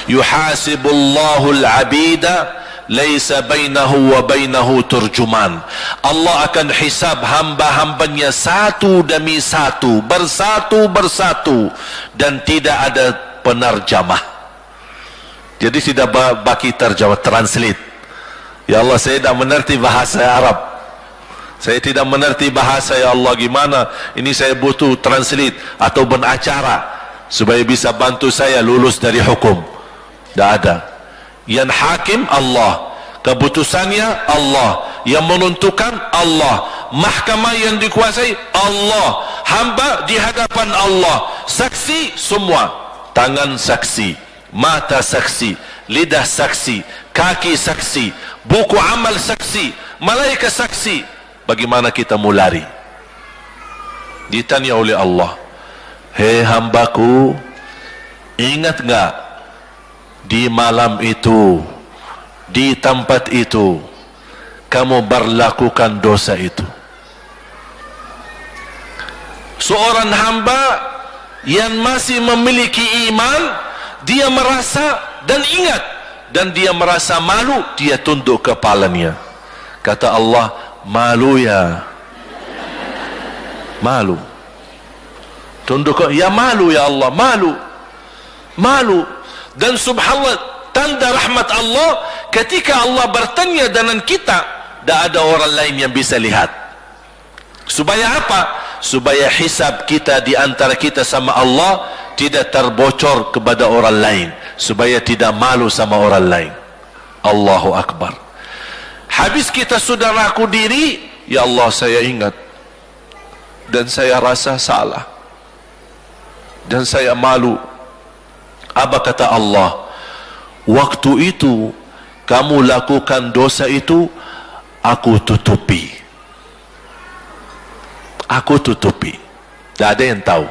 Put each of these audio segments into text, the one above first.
yuhasibullahu al-abida laisa bainahu wa bainahu turjuman. Allah akan hisab hamba-hambanya satu demi satu, bersatu dan tidak ada penerjemah. Jadi tidak bagi terjemah, translate. Ya Allah, saya tidak mengerti bahasa Arab, saya tidak mengerti bahasa, ya Allah, gimana ini, saya butuh translate atau benacara supaya bisa bantu saya lulus dari hukum. Tidak ada. Yang hakim Allah, keputusannya Allah, yang menentukan Allah, mahkamah yang dikuasai Allah, hamba di hadapan Allah, saksi semua, tangan saksi, mata saksi, lidah saksi, kaki saksi, buku amal saksi, malaikat saksi. Bagaimana kita mau lari? Ditanya oleh Allah, hei hambaku, ingat enggak di malam itu, di tempat itu, kamu berlakukan dosa itu? Seorang hamba yang masih memiliki iman, dia merasa dan ingat, dan dia merasa malu, dia tunduk kepalanya. Kata Allah, malu ya, malu. Tunduk, ya malu ya Allah, malu, malu. Dan subhanallah, tanda rahmat Allah, ketika Allah bertanya dengan kita, tidak ada orang lain yang bisa lihat. Supaya apa? Supaya hisab kita di antara kita sama Allah tidak terbocor kepada orang lain, supaya tidak malu sama orang lain. Allahu Akbar. Habis kita sudah laku diri, ya Allah, saya ingat dan saya rasa salah dan saya malu. Apa kata Allah? Waktu itu kamu lakukan dosa itu, aku tutupi. Aku tutupi. Tak ada yang tahu.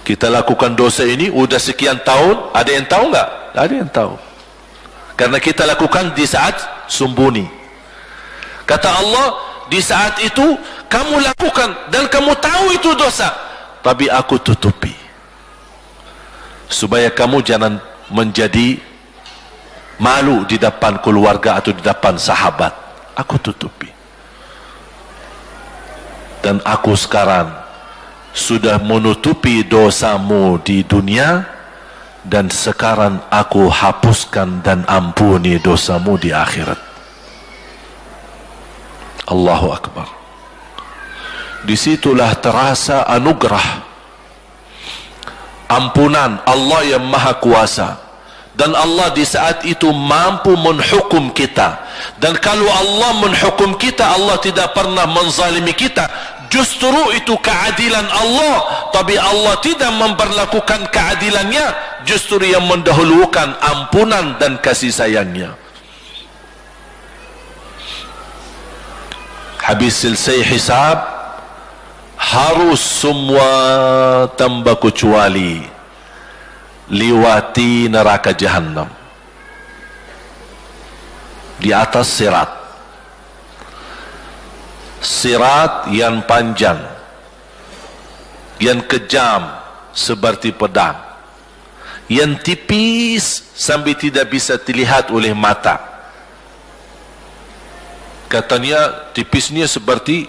Kita lakukan dosa ini udah sekian tahun, ada yang tahu enggak? Tak ada yang tahu. Karena kita lakukan di saat sembunyi. Kata Allah, di saat itu kamu lakukan dan kamu tahu itu dosa, tapi aku tutupi. Supaya kamu jangan menjadi malu di depan keluarga atau di depan sahabat. Aku tutupi. Dan aku sekarang sudah menutupi dosamu di dunia, dan sekarang aku hapuskan dan ampuni dosamu di akhirat. Allahu Akbar. Disitulah terasa anugerah ampunan Allah yang maha kuasa. Dan Allah di saat itu mampu menghukum kita. Dan kalau Allah menghukum kita, Allah tidak pernah menzalimi kita. Justru itu keadilan Allah. Tapi Allah tidak memperlakukan keadilannya, justru yang mendahulukan ampunan dan kasih sayangnya. Habis selesai hisab, harus semua tanpa kecuali liwati neraka Jahannam di atas sirat. Sirat yang panjang, yang kejam seperti pedang, yang tipis sampai tidak bisa dilihat oleh mata. Katanya tipisnya seperti,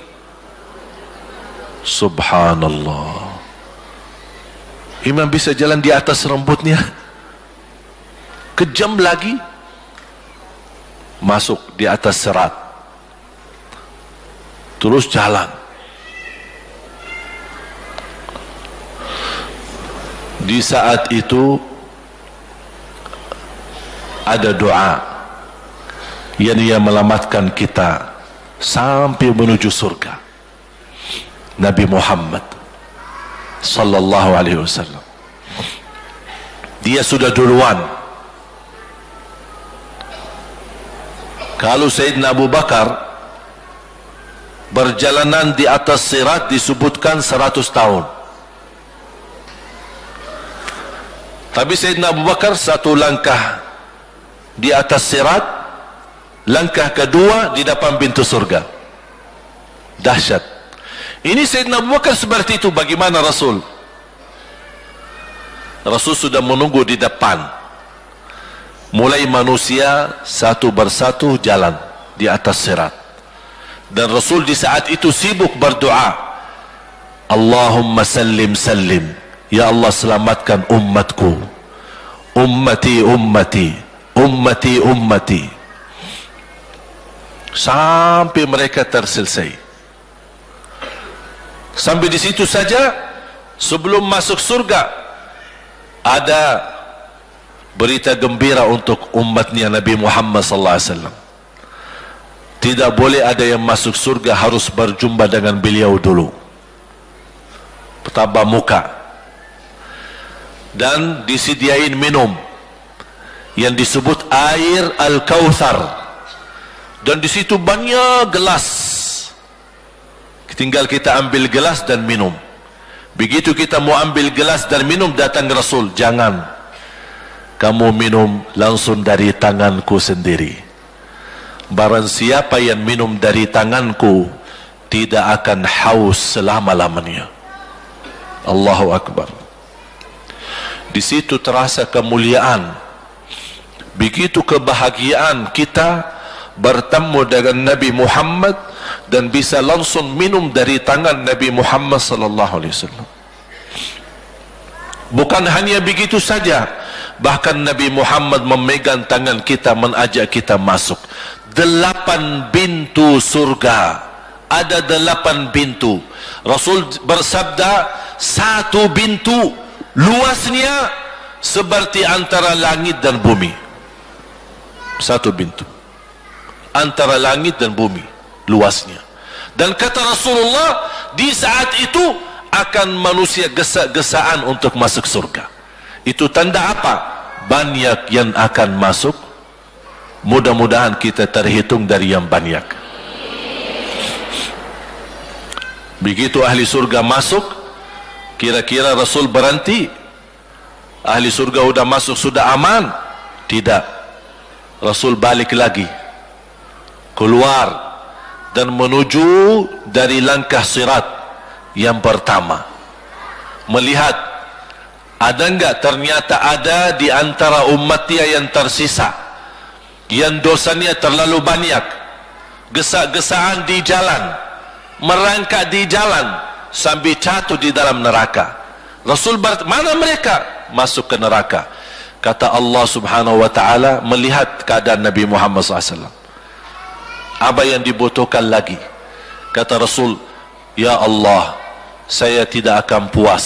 subhanallah, imam bisa jalan di atas rambutnya. Kejam lagi. Masuk di atas sirat, terus jalan. Di saat itu ada doa yang ia melamatkan kita sampai menuju surga. Nabi Muhammad sallallahu alaihi wasallam, dia sudah duluan. Kalau Sayyidina Abu Bakar berjalanan di atas sirat disebutkan 100 tahun, tapi Sayyidina Abu Bakar satu langkah di atas sirat, langkah kedua di depan pintu surga. Dahsyat. Ini Sayyidina Abu Bakar seperti itu. Bagaimana Rasul? Rasul sudah menunggu di depan. Mulai manusia satu persatu jalan di atas sirat. Dan Rasul di saat itu sibuk berdoa, Allahumma sallim sallim, ya Allah selamatkan umatku, ummati ummati, ummati ummati, sampai mereka terselesai. Sampai di situ saja. Sebelum masuk surga ada berita gembira untuk umatnya Nabi Muhammad sallallahu alaihi wasallam. Tidak boleh ada yang masuk surga, harus berjumpa dengan beliau dulu, pertama muka, dan disediain minum yang disebut air Al-Kautsar, dan di situ banyak gelas. Tinggal kita ambil gelas dan minum. Begitu kita mau ambil gelas dan minum, datang Rasul, jangan kamu minum langsung dari tanganku sendiri. Barang siapa yang minum dari tanganku tidak akan haus selama-lamanya. Allahu Akbar. Di situ terasa kemuliaan. Begitu kebahagiaan kita bertemu dengan Nabi Muhammad dan bisa langsung minum dari tangan Nabi Muhammad sallallahu alaihi wasallam. Bukan hanya begitu saja, bahkan Nabi Muhammad memegang tangan kita, mengajak kita masuk 8 pintu surga. Ada 8 pintu. Rasul bersabda, 1 pintu luasnya seperti antara langit dan bumi. 1 pintu antara langit dan bumi luasnya. Dan kata Rasulullah, di saat itu akan manusia gesa-gesaan untuk masuk surga. Itu tanda apa? Banyak yang akan masuk. Mudah-mudahan kita terhitung dari yang banyak. Begitu ahli surga masuk, kira-kira Rasul berhenti? Ahli surga sudah masuk, sudah aman? Tidak. Rasul balik lagi, keluar dan menuju dari langkah sirat yang pertama, melihat ada enggak, ternyata ada di antara umatnya yang tersisa, yang dosanya terlalu banyak, gesa-gesaan di jalan, merangkak di jalan sampai jatuh di dalam neraka. Rasul mana mereka? Masuk ke neraka. Kata Allah subhanahu wa ta'ala, melihat keadaan Nabi Muhammad SAW, apa yang dibutuhkan lagi? Kata Rasul, ya Allah, saya tidak akan puas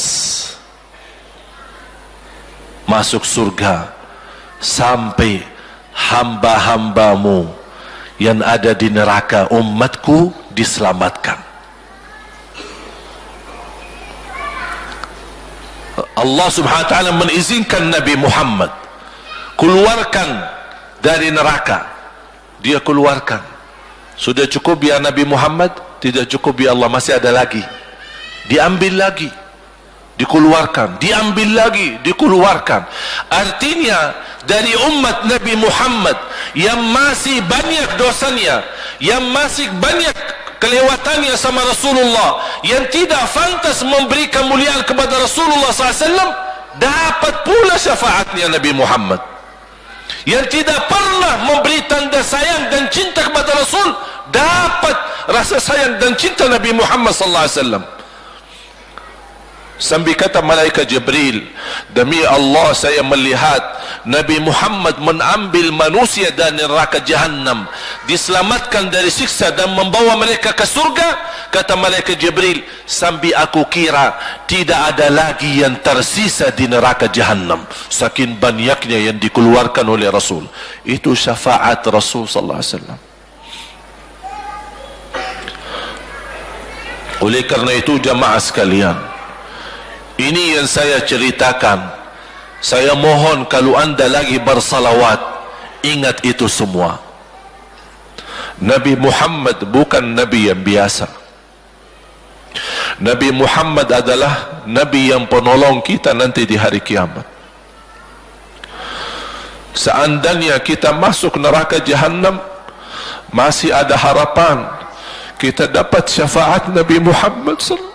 masuk surga sampai hamba-hambamu yang ada di neraka, umatku, diselamatkan. Allah subhanahu wa ta'ala mengizinkan Nabi Muhammad keluarkan dari neraka. Dia keluarkan. Sudah cukup ya Nabi Muhammad? Tidak cukup ya Allah, masih ada lagi. Diambil lagi, dikeluarkan, diambil lagi, dikeluarkan. Artinya dari umat Nabi Muhammad yang masih banyak dosanya, yang masih banyak kelewatannya sama Rasulullah, yang tidak pantas memberi kemuliaan kepada Rasulullah SAW, dapat pula syafaatnya Nabi Muhammad. Yang tidak pernah memberi tanda sayang dan cinta kepada Rasul, dapat rasa sayang dan cinta Nabi Muhammad SAW. Sampai kata malaikat Jibril, demi Allah saya melihat Nabi Muhammad mengambil manusia dari neraka Jahannam, diselamatkan dari siksa dan membawa mereka ke surga. Kata malaikat Jibril, sampai aku kira tidak ada lagi yang tersisa di neraka Jahannam, saking banyaknya yang dikeluarkan oleh Rasul. Itu syafaat Rasul sallallahu alaihi wasallam. Oleh karena itu jamaah sekalian, ini yang saya ceritakan. Saya mohon kalau anda lagi bersalawat, ingat itu semua. Nabi Muhammad bukan Nabi yang biasa. Nabi Muhammad adalah Nabi yang penolong kita nanti di hari kiamat. Seandainya kita masuk neraka Jahannam, masih ada harapan kita dapat syafaat Nabi Muhammad sallallahu.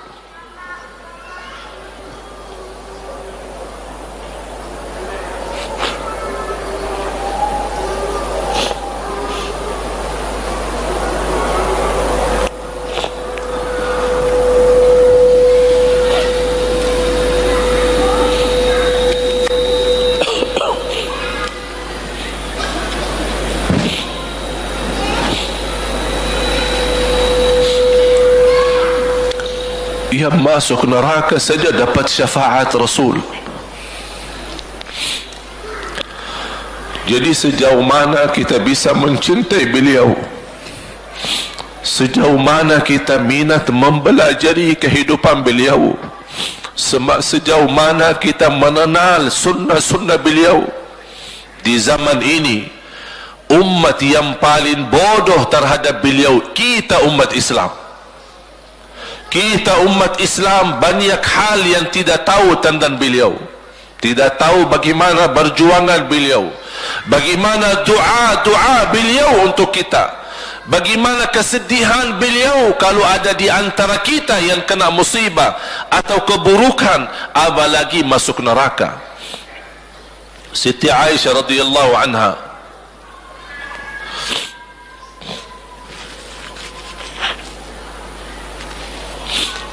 masuk neraka saja dapat syafaat Rasul. Jadi sejauh mana kita bisa mencintai beliau, sejauh mana kita minat mempelajari kehidupan beliau, sejauh mana kita mengenal sunnah-sunnah beliau. Di zaman ini, umat yang paling bodoh terhadap beliau kita, umat Islam. Kita umat Islam banyak hal yang tidak tahu tentang beliau, tidak tahu bagaimana perjuangan beliau, bagaimana doa beliau untuk kita, bagaimana kesedihan beliau kalau ada di antara kita yang kena musibah atau keburukan, apalagi masuk neraka. Siti Aisyah radhiyallahu anha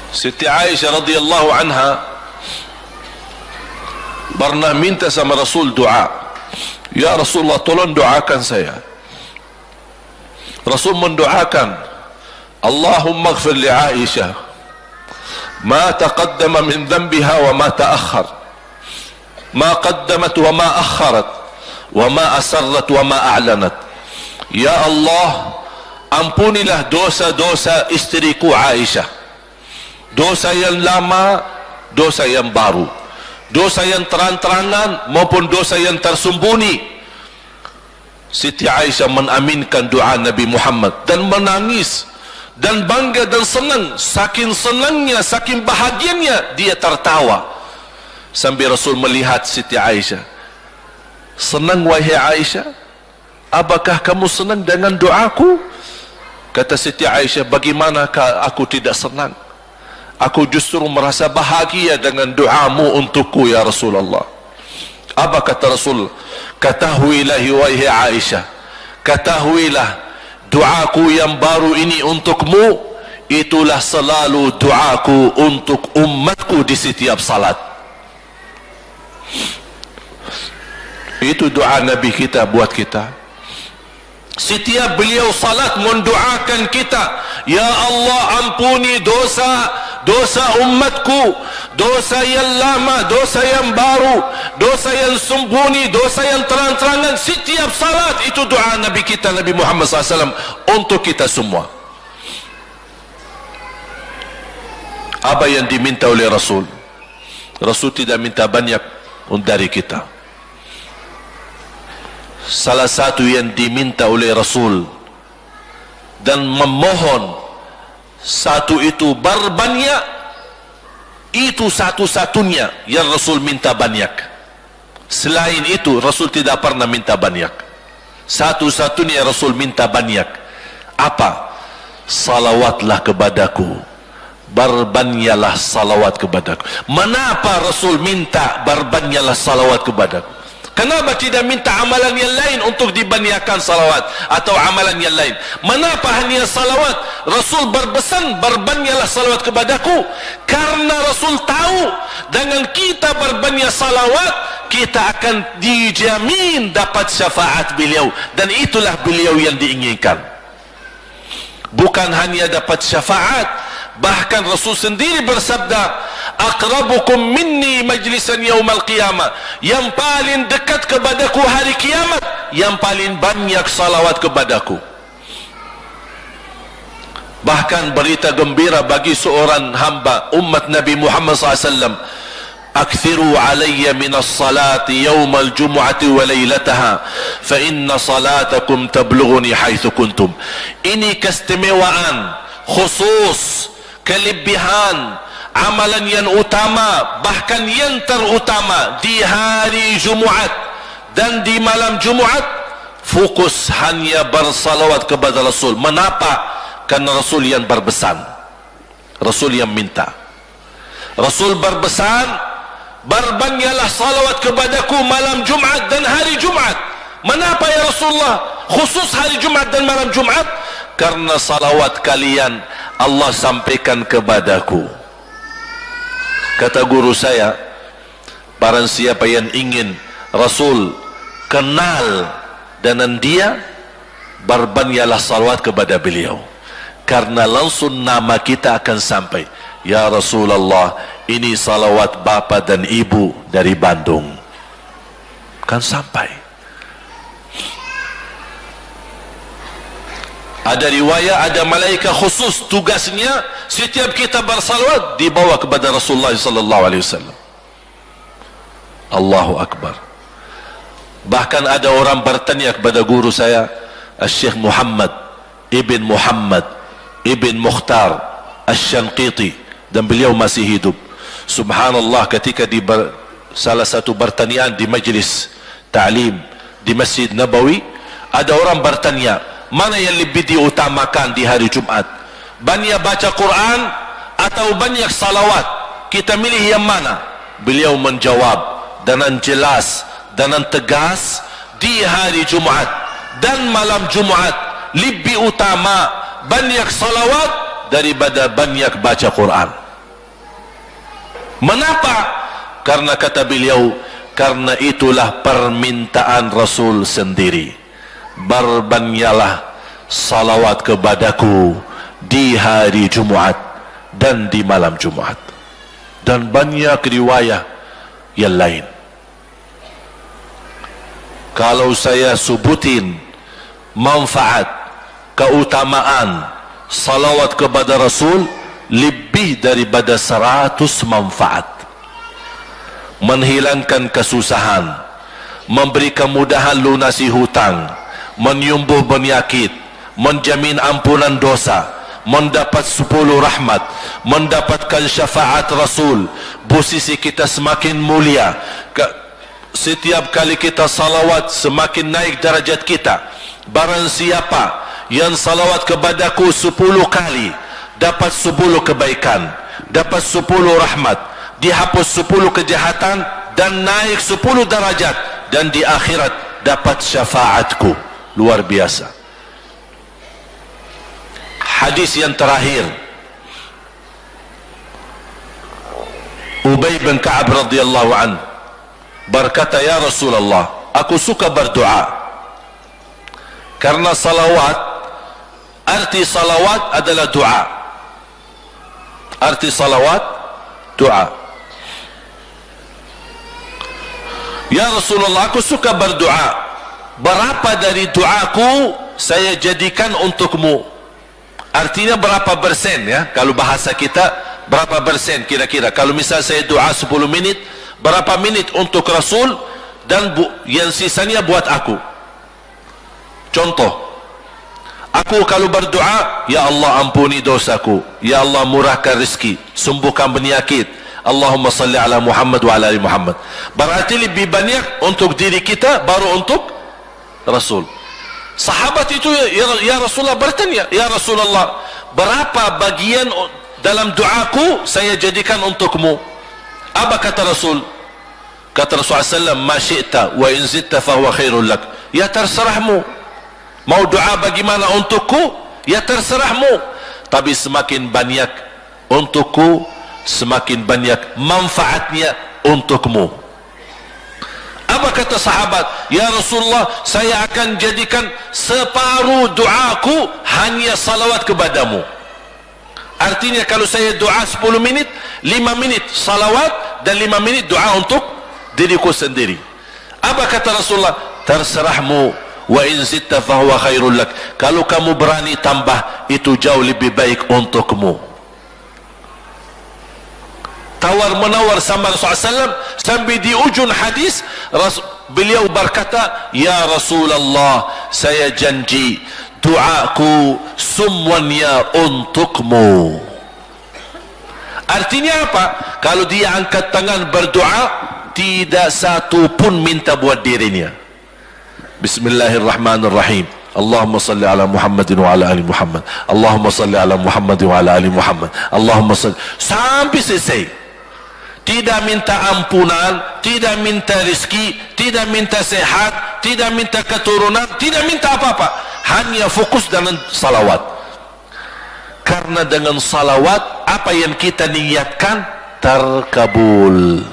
Siti Aisyah radhiyallahu anha pernah minta sama Rasul doa. Ya Rasulullah, tolong doakan saya. Rasul mendoakan, Allahumma ighfir li Aisyah ma taqaddama min dhanbiha wa ma ta'akhkhar, ma qaddamat wa ma akharat, wa ma asarrat wa ma a'lanat. Ya Allah, ampunilah dosa-dosa istriku Aisyah, dosa yang lama, dosa yang baru, dosa yang terang-terangan maupun dosa yang tersembunyi. Siti Aisyah menaminkan doa Nabi Muhammad dan menangis dan bangga dan senang. Saking senangnya, saking bahagianya, dia tertawa sambil Rasul melihat Siti Aisyah. Senang wahai Aisyah? Apakah kamu senang dengan doaku? Kata Siti Aisyah, bagaimanakah aku tidak senang? Aku justru merasa bahagia dengan doamu untukku ya Rasulullah. Apa kata Rasul? Ketahuilah wahai Aisyah, ketahuilah doaku yang baru ini untukmu, itulah selalu doaku untuk umatku di setiap salat. Itu doa Nabi kita buat kita. Setiap beliau salat mendoakan kita, ya Allah, ampuni dosa umatku, dosa yang lama, dosa yang baru, dosa yang sembunyi, dosa yang terang-terangan. Setiap salat itu doa Nabi kita, Nabi Muhammad SAW, untuk kita semua. Apa yang diminta oleh Rasul? Rasul tidak minta banyak dari kita. Salah satu yang diminta oleh Rasul dan memohon, satu itu berbanyak, itu satu-satunya yang Rasul minta banyak. Selain itu Rasul tidak pernah minta banyak. Satu-satunya Rasul minta banyak. Apa? Salawatlah kepadaku, berbanyaklah salawat kepadaku. Mengapa Rasul minta berbanyaklah salawat kepadaku? Kenapa tidak minta amalan yang lain untuk dibanyakkan salawat atau amalan yang lain? Mengapa hanya salawat? Rasul berpesan berbanyaklah salawat kepadaku, karena Rasul tahu dengan kita berbanyak salawat kita akan dijamin dapat syafaat beliau, dan itulah beliau yang diinginkan. Bukan hanya dapat syafaat, bahkan Rasul sendiri bersabda, aqrabukum minni majlisan yaumal qiyamah, yang paling dekat kepadaku hari kiamat, yang paling banyak salawat kepadaku. Bahkan berita gembira bagi seorang hamba umat Nabi Muhammad SAW, akthiru alayya minas salati yaumal jumu'ati wa laylataha fa inna salatakum tablughuni haitsu kuntum. Ini keistimewaan khusus, kelebihan, amalan yang utama, bahkan yang terutama di hari Jumaat dan di malam Jumaat, fokus hanya bersalawat kepada Rasul. Mengapa? Karena Rasul yang berpesan, Rasul yang minta. Rasul berpesan, berbanyaklah salawat kepadaku malam Jumaat dan hari Jumaat. Mengapa ya Rasulullah khusus hari Jumaat dan malam Jumaat? Karena salawat kalian Allah sampaikan kepadaku. Kata guru saya, barang siapa yang ingin Rasul kenal dengan dia, berbanyaklah salawat kepada beliau, karena langsung nama kita akan sampai Ya Rasulullah, ini salawat bapa dan ibu dari Bandung. Kan sampai. Ada riwayat, ada malaikat khusus tugasnya setiap kita bersalawat dibawa kepada Rasulullah sallallahu alaihi wasallam. Allahu akbar. Bahkan ada orang bertanya kepada guru saya, Syekh Muhammad Ibn Muhammad Ibn Mukhtar Asy-Syanqiti, dan beliau masih hidup. Subhanallah, ketika di salah satu pertanyaan di majlis ta'lim di Masjid Nabawi, ada orang bertanya, mana yang lebih diutamakan di hari Jumat? Banyak baca Quran atau banyak salawat? Kita milih yang mana? Beliau menjawab dengan jelas, dengan tegas, di hari Jumat dan malam Jumat lebih utama banyak salawat daripada banyak baca Quran. Mengapa? Karena kata beliau, karena itulah permintaan Rasul sendiri. Berbanyaklah salawat kepadaku di hari Jumat dan di malam Jumat. Dan banyak riwayat yang lain. Kalau saya sebutin manfaat, keutamaan salawat kepada Rasul, lebih daripada 100 manfaat. Menghilangkan kesusahan, memberi kemudahan lunasi hutang, menyembuh penyakit, menjamin ampunan dosa, mendapat 10 rahmat, mendapatkan syafaat Rasul, posisi kita semakin mulia. Setiap kali kita salawat semakin naik darajat kita. Barang siapa yang salawat kepadaku 10 kali, dapat 10 kebaikan, dapat 10 rahmat, dihapus 10 kejahatan, dan naik 10 darajat, dan di akhirat dapat syafaatku. Luar biasa. Hadis yang terakhir, Ubay bin Ka'ab radhiyallahu an berkata, ya Rasulullah, aku suka berdoa karena salawat, arti salawat adalah doa. Arti salawat doa. Ya Rasulullah, aku suka berdoa, berapa dari doaku saya jadikan untukmu? Artinya berapa persen, ya? Kalau bahasa kita, berapa persen kira-kira? Kalau misal saya doa 10 menit, berapa menit untuk Rasul, dan yang sisanya buat aku? Contoh, aku kalau berdoa, ya Allah ampuni dosaku, ya Allah murahkan rezeki, sembuhkan penyakit, Allahumma salli ala Muhammad wa ala ali Muhammad. Berarti lebih banyak untuk diri kita, baru untuk Rasul. Sahabat itu, ya Rasulullah bertanya, ya Rasulullah, berapa bagian dalam doaku saya jadikan untukmu? Apa kata Rasul? Kata Rasulullah SAW, ma syi'ta wa in zitta fahuwa khairul lak. Ya terserahmu, mau doa bagaimana untukku, ya terserahmu, tapi semakin banyak untukku, semakin banyak manfaatnya untukmu. Apa kata sahabat? Ya Rasulullah, saya akan jadikan separuh doaku hanya salawat kepadamu. Artinya kalau saya doa 10 menit, 5 menit salawat dan 5 menit doa untuk diriku sendiri. Apa kata Rasulullah? Terserahmu, wa in zitta fahuwa khairul lak. Kalau kamu berani tambah, itu jauh lebih baik untukmu. Tawar menawar sama Rasulullah SAW, sampai di ujung hadis beliau berkata, ya Rasulullah, saya janji doaku semuanya untukmu. Artinya apa? Kalau dia angkat tangan berdoa, tidak satu pun minta buat dirinya. Bismillahirrahmanirrahim. Allahumma salli ala Muhammadin wa ala ali Muhammad. Allahumma salli ala Muhammadin wa ala ali Muhammad. Allahumma salli, sampai selesai. Tidak minta ampunan, tidak minta rezeki, tidak minta sehat, tidak minta keturunan, tidak minta apa-apa, hanya fokus dengan salawat. Karena dengan salawat, apa yang kita niatkan terkabul.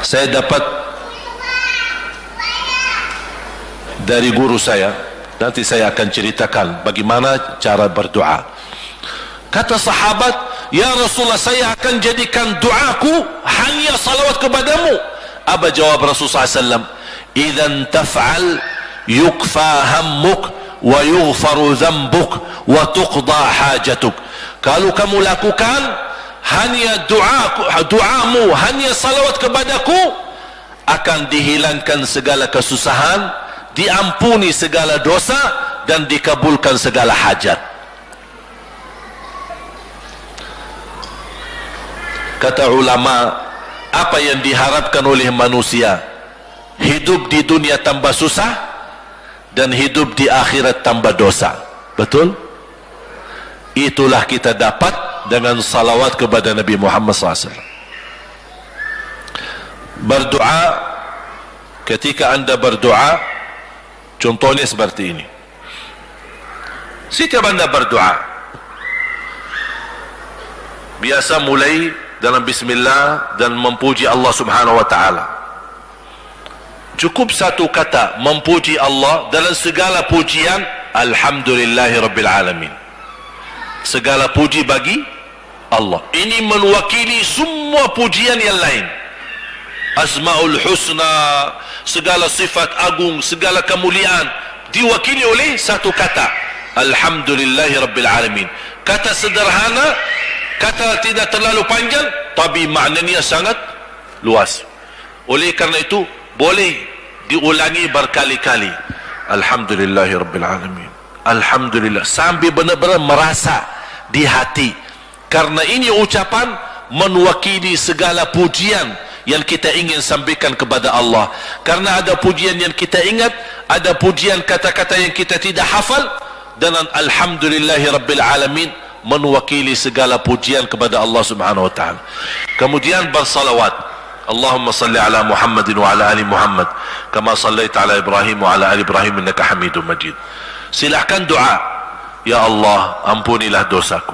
Saya dapat dari guru saya, Nanti saya akan ceritakan bagaimana cara berdoa. Kata sahabat, ya Rasulullah, saya akan jadikan doaku hanya salawat kepadamu. Apa jawab Rasulullah SAW? Idzan taf'al yukfa hammuk wa yughfaru dhanbuk wa tuqda hajatuk. Kalau kamu lakukan hanya doamu, hanya salawat kepadaku, akan dihilangkan segala kesusahan, diampuni segala dosa, dan dikabulkan segala hajat. Kata ulama, apa yang diharapkan oleh manusia? Hidup di dunia tambah susah dan hidup di akhirat tambah dosa. Betul? Itulah kita dapat dengan salawat kepada Nabi Muhammad SAW. Berdoa, ketika anda berdoa, contohnya seperti ini. Setiap anda berdoa, biasa mulai dalam bismillah dan memuji Allah Subhanahu wa taala. Cukup satu kata memuji Allah dalam segala pujian, alhamdulillahirabbil alamin. Segala puji bagi Allah. Ini mewakili semua pujian yang lain. Asmaul husna, segala sifat agung, segala kemuliaan diwakili oleh satu kata, alhamdulillahirabbil alamin. Kata sederhana, kata tidak terlalu panjang, tapi maknanya sangat luas. Oleh kerana itu boleh diulangi berkali-kali. Alhamdulillahirabbil alamin, alhamdulillah, sampai benar-benar merasa di hati. Karena ini ucapan mewakili segala pujian yang kita ingin sampaikan kepada Allah. Karena ada pujian yang kita ingat, ada pujian kata-kata yang kita tidak hafal, dan alhamdulillahirabbil alamin mewakili segala pujian kepada Allah Subhanahu wa taala. Kemudian bersalawat. Allahumma salli ala Muhammadin wa ala ali Muhammad kama sallaita ala Ibrahim wa ala ali Ibrahim innaka Hamidum Majid. Silahkan doa, ya Allah, ampunilah dosaku.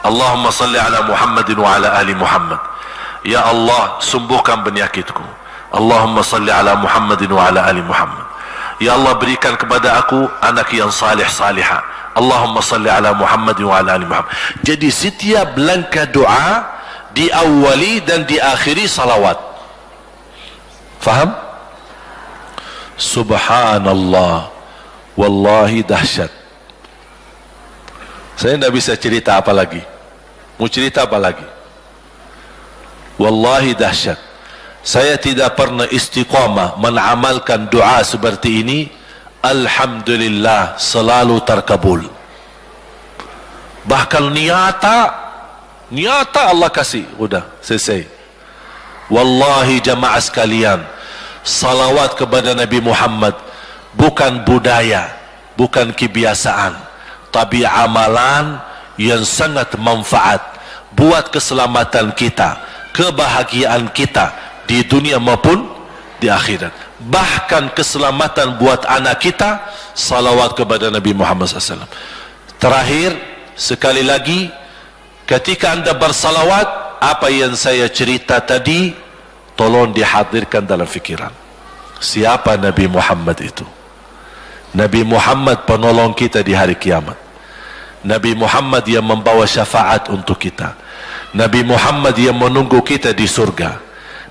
Allahumma salli ala Muhammadin wa ala ali Muhammad. Ya Allah, sembuhkan penyakitku. Allahumma salli ala Muhammadin wa ala ali Muhammad. Ya Allah, berikan kepada aku anak yang salih salihah. Allahumma salli ala Muhammad wa ala ali Muhammad. Jadi setiap langkah doa diawali dan diakhiri salawat. Faham? Subhanallah, wallahi dahsyat. Saya tidak bisa cerita apa lagi. Mau cerita apa lagi? Wallahi dahsyat. Saya tidak pernah istiqamah menamalkan doa seperti ini. Alhamdulillah, selalu terkabul. Bahkan nyata Allah kasih. Udah selesai. Wallahi jamaah sekalian, salawat kepada Nabi Muhammad bukan budaya, bukan kebiasaan, tapi amalan yang sangat manfaat buat keselamatan kita, kebahagiaan kita di dunia maupun di akhirat. Bahkan keselamatan buat anak kita, salawat kepada Nabi Muhammad SAW. Terakhir, sekali lagi, ketika anda bersalawat, apa yang saya cerita tadi tolong dihadirkan dalam fikiran. Siapa Nabi Muhammad itu? Nabi Muhammad penolong kita di hari kiamat. Nabi Muhammad yang membawa syafaat untuk kita. Nabi Muhammad yang menunggu kita di surga.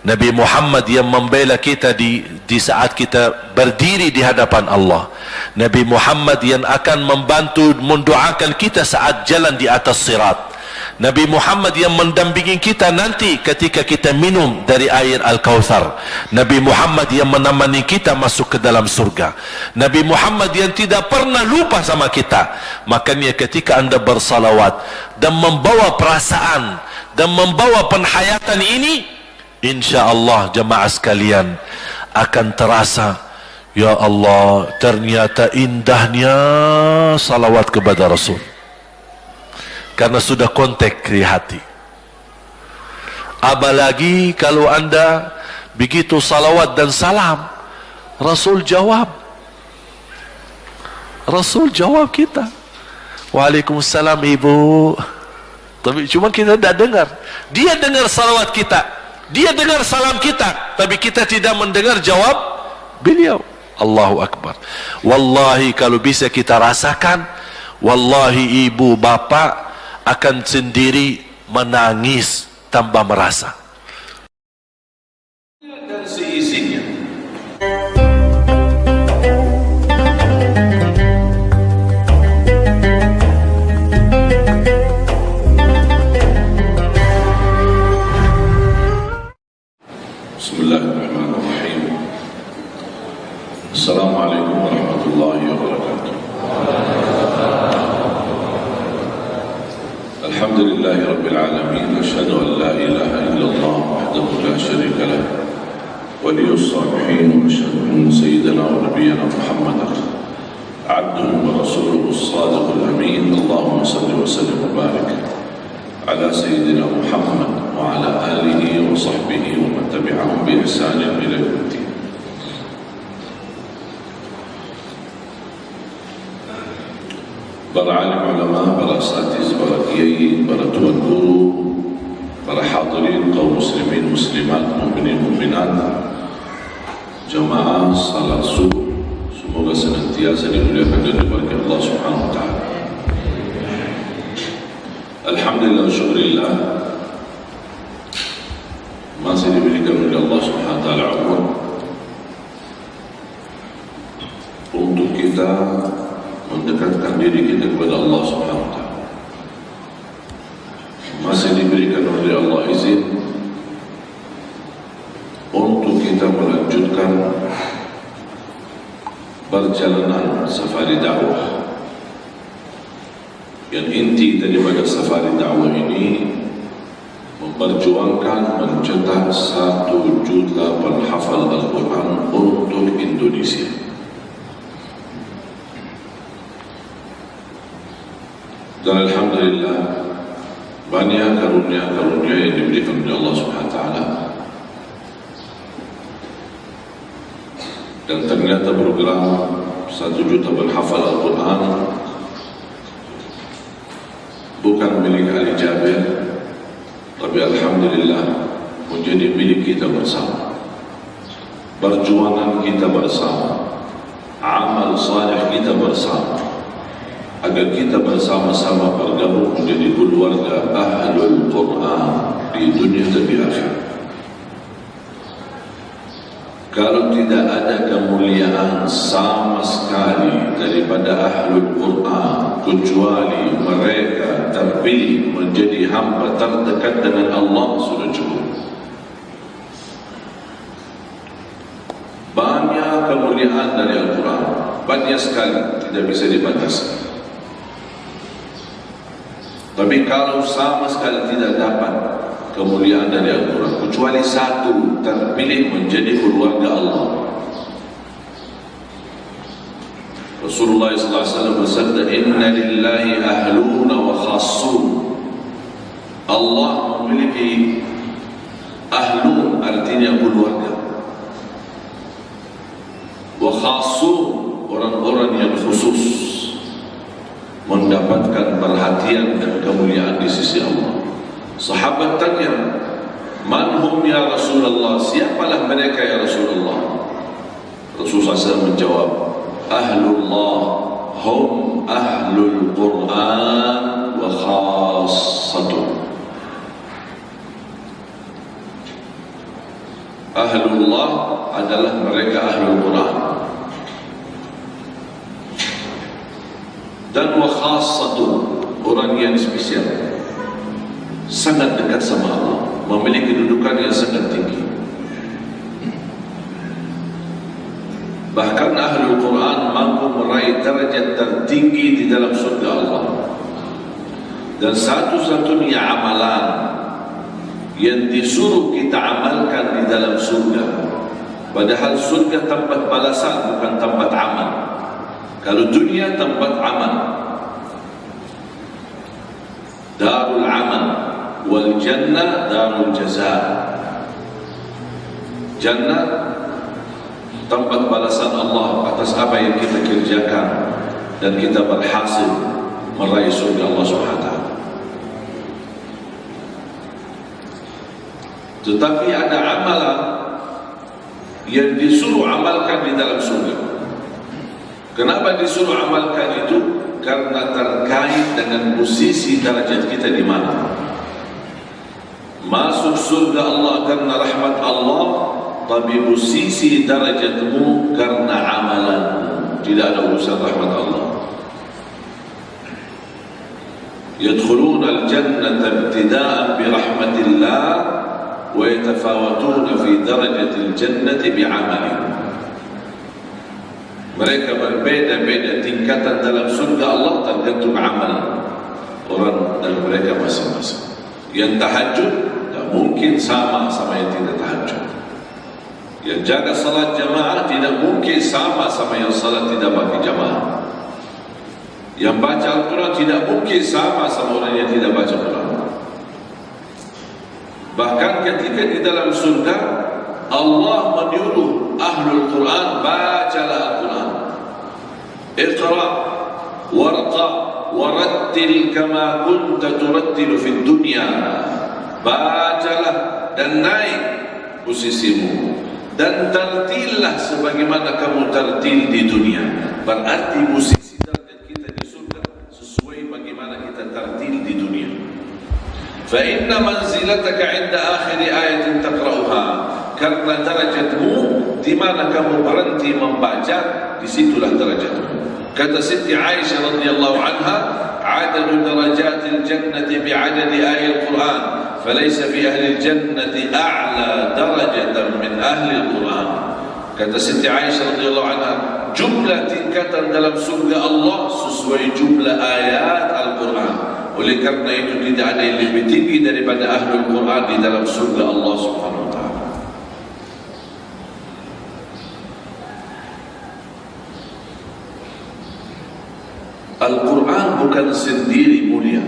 Nabi Muhammad yang membela kita di saat kita berdiri di hadapan Allah. Nabi Muhammad yang akan membantu mendoakan kita saat jalan di atas sirat. Nabi Muhammad yang mendampingi kita nanti ketika kita minum dari air Al-Kautsar. Nabi Muhammad yang menemani kita masuk ke dalam surga. Nabi Muhammad yang tidak pernah lupa sama kita. Makanya ketika anda bersalawat dan membawa perasaan dan membawa penghayatan ini, InsyaAllah jemaah sekalian akan terasa, ya Allah, ternyata indahnya salawat kepada Rasul. Karena sudah kontak di hati. Apalagi kalau anda begitu salawat dan salam, Rasul jawab. Rasul jawab kita. Waalaikumsalam ibu. Tapi cuma kita tidak dengar. Dia dengar salawat kita, dia dengar salam kita, tapi kita tidak mendengar jawab beliau. Allahu Akbar. Wallahi kalau bisa kita rasakan, wallahi ibu bapa akan sendiri menangis tanpa merasa. Dan seisinya. Bismillahirrahmanirrahim. Assalamualaikum warahmatullahi wabarakatuh. Alhamdulillahi rabbil alamin. Asyhadu an la ilaha illallah wahdahu la syarika lah, waliyus salihin, wa asyhadu anna sayyidana wa nabiyyana Muhammadan abduhu wa rasuluhu as-sadiqul amin. Allahumma salli wa sallim wa barik ala sayyidina Muhammad wa ala alihi wa sahbihi wa man tabi'ahum bi ihsanin ila yaumil. Para alim ulama, para asatiz, para kiai, para tuan guru, para hadirin kaum muslimin muslimat, mukminin mukminat, jamaah salat subuh, semoga senantiasa dimuliakan dan diberkahi Allah Subhanahu wa taala. Alhamdulillah, syukurillah, masih diberikan oleh Allah Subhanahu wa taala umur untuk kita mendekatkan diri kita kepada Allah Subhanahu wa taala. Masih diberikan oleh Allah izin untuk kita melanjutkan perjalanan safari dakwah. Yang inti daripada safari dakwah ini memperjuangkan mencetak 1 juta penghafal Al-Quran untuk Indonesia. Dan alhamdulillah banyak karunia-karunia yang diberikan oleh Allah Subhanahu wa taala. Dan ternyata program 1 juta penghafal Al-Quran bukan milik Ali Jabir, tapi alhamdulillah menjadi milik kita bersama. Perjuangan kita bersama, amal saleh kita bersama, agar kita bersama-sama bergabung menjadi keluarga Ahlul Quran di dunia dan di akhirat. Kalau tidak ada kemuliaan sama sekali daripada Ahlul Quran kecuali mereka terpilih menjadi hamba terdekat dengan Allah, sudah cukup. Banyak kemuliaan dari Al-Quran, banyak sekali, tidak bisa dibatasi. Tapi kalau sama sekali tidak dapat kemuliaan dari Al-Quran kecuali satu terpilih menjadi keluarga Allah. Rasulullah SAW bersabda, Inna lillahi ahluna wa khassun. Allah memiliki ahlun, artinya keluarga, wa khassun, orang-orang yang khusus mendapatkan perhatian dan kemuliaan di sisi Allah. Sahabat tanya, Man hum ya Rasulullah, siapalah mereka ya Rasulullah? Rasulullah SAW menjawab, Ahlullah hum ahlul Quran wa khassatuh. Ahlullah adalah mereka ahlul Quran, dan wa khassatuh, orang yang spesial, sangat dekat sama Allah, memiliki kedudukan yang sangat tinggi. Bahkan Ahlul Quran mampu meraih derajat tertinggi di dalam surga Allah. Dan satu-satunya amalan yang disuruh kita amalkan di dalam surga, padahal surga tempat balasan, bukan tempat amal. Kalau dunia tempat amal, darul amal, wal jannah darul jaza. Jannah tempat balasan Allah atas apa yang kita kerjakan, dan kita berhasil meraih surga Allah SWT. Tetapi ada amalan yang disuruh amalkan di dalam surga. Kenapa disuruh amalkan itu? Karena terkait dengan posisi darajat kita di mana. Masuk surga Allah karena rahmat Allah, tapi posisi darajatmu karena amalanmu. Tidak ada urusan rahmat Allah. Yadkhuluna al-jannata ibtida'an bi rahmatillah wa yatafawatuna fi darajatil jannati bi'amalihim. Mereka berbeda-beda tingkatan dalam surga Allah tergantung amal orang dan mereka masing-masing. Yang tahajud tak mungkin sama yang tidak tahajud. Yang jaga salat jamaah tidak mungkin sama yang salat tidak pakai jamaah. Yang baca Al-Quran tidak mungkin sama orang yang tidak baca Al-Quran. Bahkan ketika di dalam surga Allah menyuruh ahlul Quran, bacalah Al-Quran. Iqra warqa warattil kama kunta turattilu fid dunya. Bacalah dan naik posisimu dan tartillah sebagaimana kamu tartil di dunia. Berarti posisi darjat kita di surga sesuai bagaimana kita tartil di dunia. Fa inna manzilataka 'inda akhir ayatin taqra'uha. Karena darajatmu di mana kamu berhenti membaca, disitulah darajatmu. Kata Siti Aisyah radhiyallahu anha, "Adadu darajatil jannati bi'adadi ayatil Qur'an, falaysa fi ahli jannati a'la darajatan min ahli Qur'an." Kata Siti Aisyah radhiyallahu anha, jumlah tingkatan dalam surga Allah sesuai jumlah ayat Al-Quran. Oleh karena itu tidak ada yang lebih tinggi daripada ahli Quran di dalam surga Allah Subhanahu wa taala. Al-Quran bukan sendiri mulia,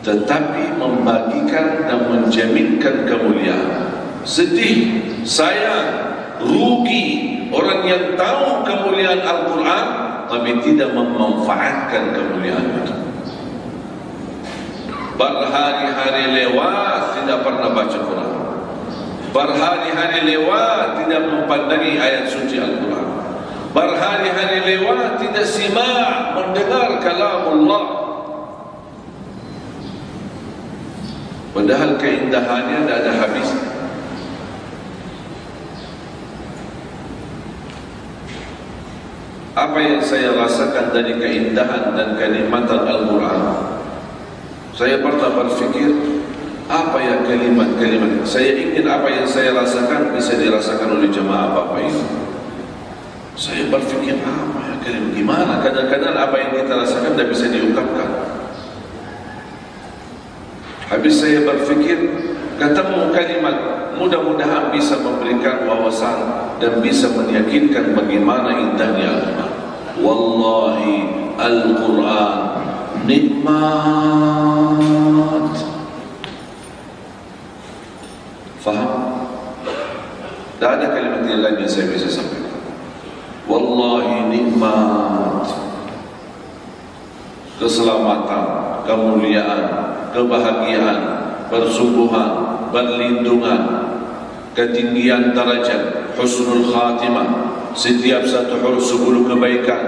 tetapi membagikan dan menjaminkan kemuliaan. Sedih, sayang, rugi orang yang tahu kemuliaan Al-Quran tapi tidak memanfaatkan kemuliaan itu. Berhari-hari lewat tidak pernah baca Quran. Berhari-hari lewat tidak mempandangi ayat suci Al-Quran. Berhari-hari lewat tidak simak mendengar kalamullah. Padahal keindahannya tidak ada habis. Apa yang saya rasakan dari keindahan dan kenikmatan Al-Quran, saya pernah berfikir, apa ya kalimat-kalimat. Saya ingin apa yang saya rasakan bisa dirasakan oleh jemaah Bapak ini. Saya berfikir, apa ya kalimat, gimana? Kadang-kadang apa yang kita rasakan tidak bisa diungkapkan. Habis saya berfikir, ketemu kalimat, mudah-mudahan bisa memberikan wawasan dan bisa meyakinkan bagaimana indahnya Al-Quran. Wallahi Al-Quran nikmat. Faham? Tak ada kalimat yang lain yang saya bisa sampaikan. Wallahi nikmat. Keselamatan, kemuliaan, kebahagiaan, persungguhan, perlindungan, ketinggian darajat, husnul khatimah. Setiap satu huruf 10 kebaikan,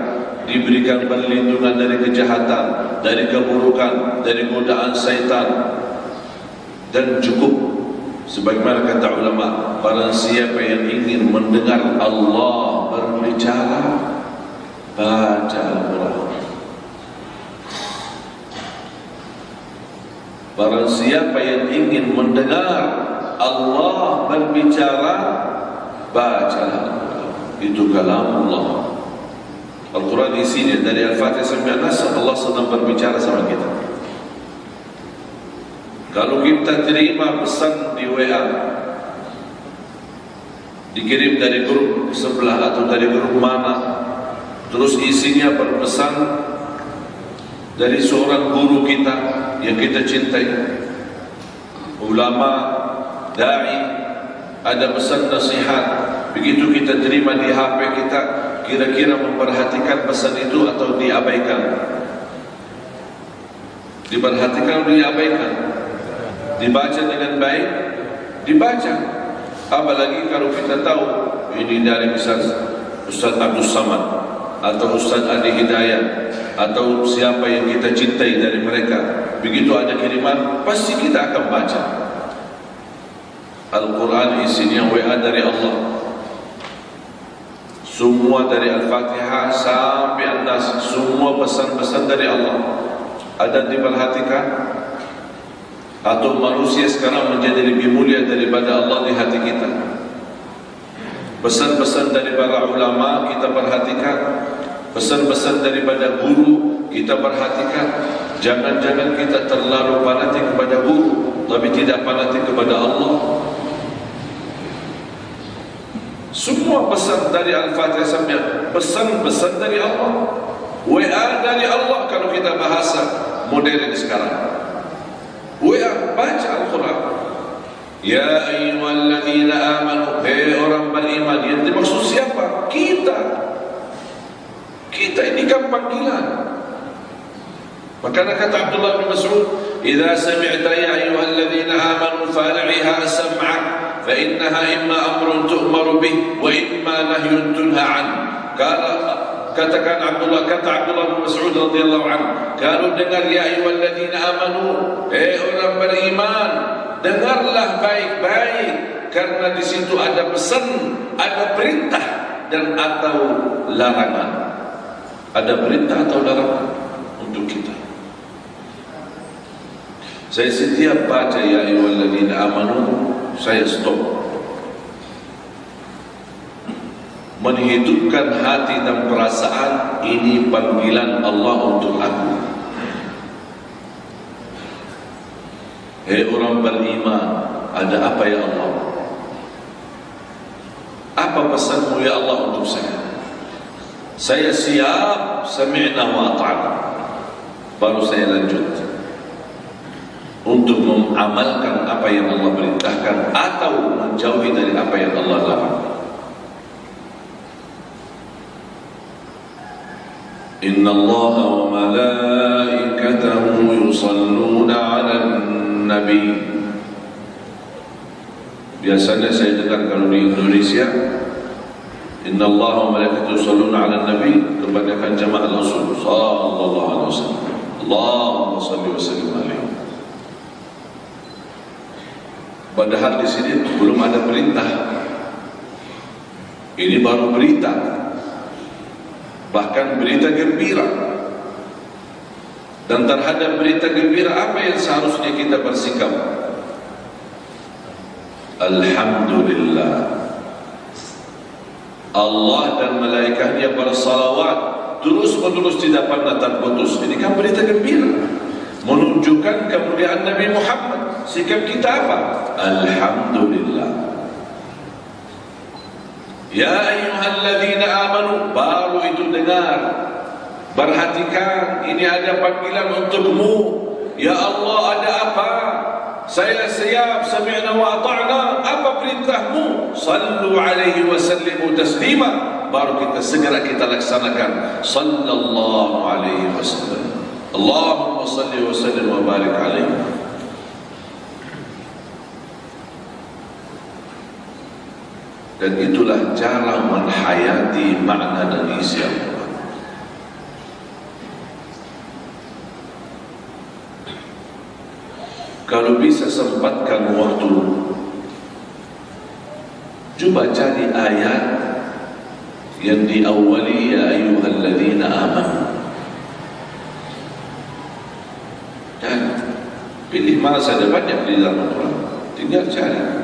diberikan perlindungan dari kejahatan, dari keburukan, dari godaan syaitan. Dan cukup sebagaimana kata ulama, barang siapa yang ingin mendengar Allah berbicara, baca Al-Quran. Barang siapa yang ingin mendengar Allah berbicara, baca Al-Quran. Itu kalamullah. Al-Quran isinya dari Al-Fatihah sampai An-Nas, Allah sedang berbicara sama kita. Kalau kita terima pesan di WA, dikirim dari grup sebelah atau dari grup mana, terus isinya berpesan dari seorang guru kita yang kita cintai, ulama, da'i, ada pesan nasihat, begitu kita terima di HP kita, kira-kira memperhatikan pesan itu atau diabaikan? Diperhatikan atau diabaikan? Dibaca dengan baik? Dibaca. Apalagi kalau kita tahu ini dari Ustaz Abdul Samad, atau Ustaz Adi Hidayat atau siapa yang kita cintai dari mereka, begitu ada kiriman pasti kita akan baca. Al-Quran isinya WA dari Allah, semua dari Al-Fatihah sampai An-Nas, semua pesan-pesan dari Allah. Ada diperhatikan? Atau manusia sekarang menjadi lebih mulia daripada Allah di hati kita? Pesan-pesan dari para ulama kita perhatikan, pesan-pesan daripada guru kita perhatikan. Jangan-jangan kita terlalu fanatik kepada guru tapi tidak fanatik kepada Allah. Semua pesan dari Al-Fatihah sampai pesan-pesan dari Allah, WA dari Allah kalau kita bahasa modern sekarang. WA, baca Al-Quran. Ya ayyuhalladzina amanu, hei orang beriman. Yang dimaksud siapa? Kita ini kan panggilan. Maka kata Abdullah bin Mas'ud, idza sami'ta ya ayyuhalladzina amanu fa'riha sam'ak fa innaha imma amrun tu'maru bih wa imma nahyun tunha an. Katakan Abdullah bin Mas'ud radhiyallahu anhu, kalau dengar ya ayyuhalladzina amanu, orang beriman, dengarlah baik-baik, karena di situ ada pesan, ada perintah dan atau larangan. Ada perintah atau larangan untuk kita. Saya setiap baca ya ayyuhalladzina amanu, saya stop, menghidupkan hati dan perasaan ini panggilan Allah untuk aku. Hei orang beriman, ada apa ya Allah? Apa pesanmu ya Allah untuk saya? Saya siap, sami'na wa ata'na. Baru saya lanjut untuk mengamalkan apa yang Allah perintahkan atau menjauhi dari apa yang Allah larang. Inna Allah wa malaikatahu yusalluna 'alan nabi. Biasanya saya dengar kalau di Indonesia, Inna Allah wa malaikatahu yusalluna 'alan nabi, kebanyakan jamaah Rasul sallallahu alaihi wasallam. Allahumma shalli wa sallim alaihi. Padahal di sini belum ada perintah. Ini baru berita, bahkan berita gembira. Dan terhadap berita gembira, apa yang seharusnya kita bersikap? Alhamdulillah, Allah dan malaikatnya bersalawat terus-menerus tidak pernah terputus. Ini kan berita gembira, menunjukkan kemuliaan Nabi Muhammad. Sikap kita apa? Alhamdulillah. Ya ayyuhalladzina amanu, baru itu dengar, perhatikan, ini ada panggilan untukmu. Ya Allah, ada apa? Saya siap, sami'na wa ata'na. Apa perintahmu? Sallu alaihi wa sallimu taslima. Baru kita segera kita laksanakan. Sallallahu alaihi wasallam. Allahumma salli wa sallim wa barik alaihi. Dan itulah cara menghayati makna dan isi Al-Quran. Kalau bisa sempatkan waktu, coba cari ayat yang diawali ya ayyuhalladzina amanu. Dan pilih mana saja, banyak di dalam Al-Quran, tinggal cari.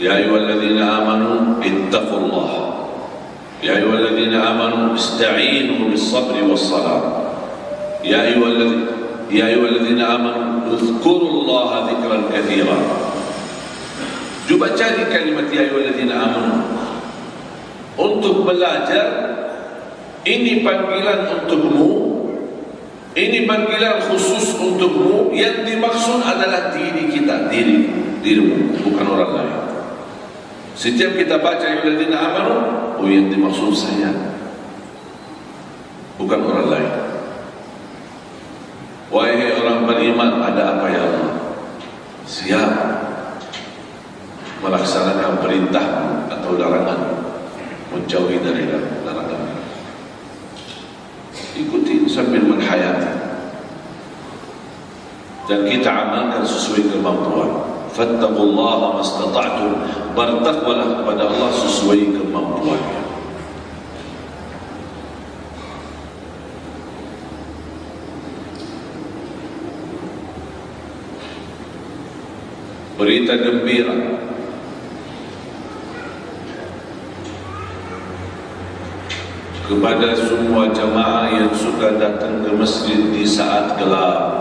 Ya ayyuhalladzina amanu ittaqullah. Ya ayyuhalladzina amanu ista'inu bis-sabri was-salah. Ya ayyuhalladzina amanu uzkurullaha dzikran katsira. Coba cari kalimat ya ayyuhalladzina amanu untuk belajar. Ini panggilan untukmu, ini panggilan khusus untukmu. Yang dimaksud adalah diri kita, dirimu, bukan orang lain. Setiap kita baca ya ayyuhalladzina amanu, oh yang dimaksud saya, bukan orang lain. Wahai orang beriman, ada apa ya Allah? Siap melaksanakan perintahmu atau larangan, menjauhi dari larangan. dan kita amalkan sesuai kemampuan. Fattaqullaha mastata'tum, bertakwalah kepada Allah sesuai kemampuannya. Berita gembira kepada semua jamaah yang suka datang ke masjid di saat gelap.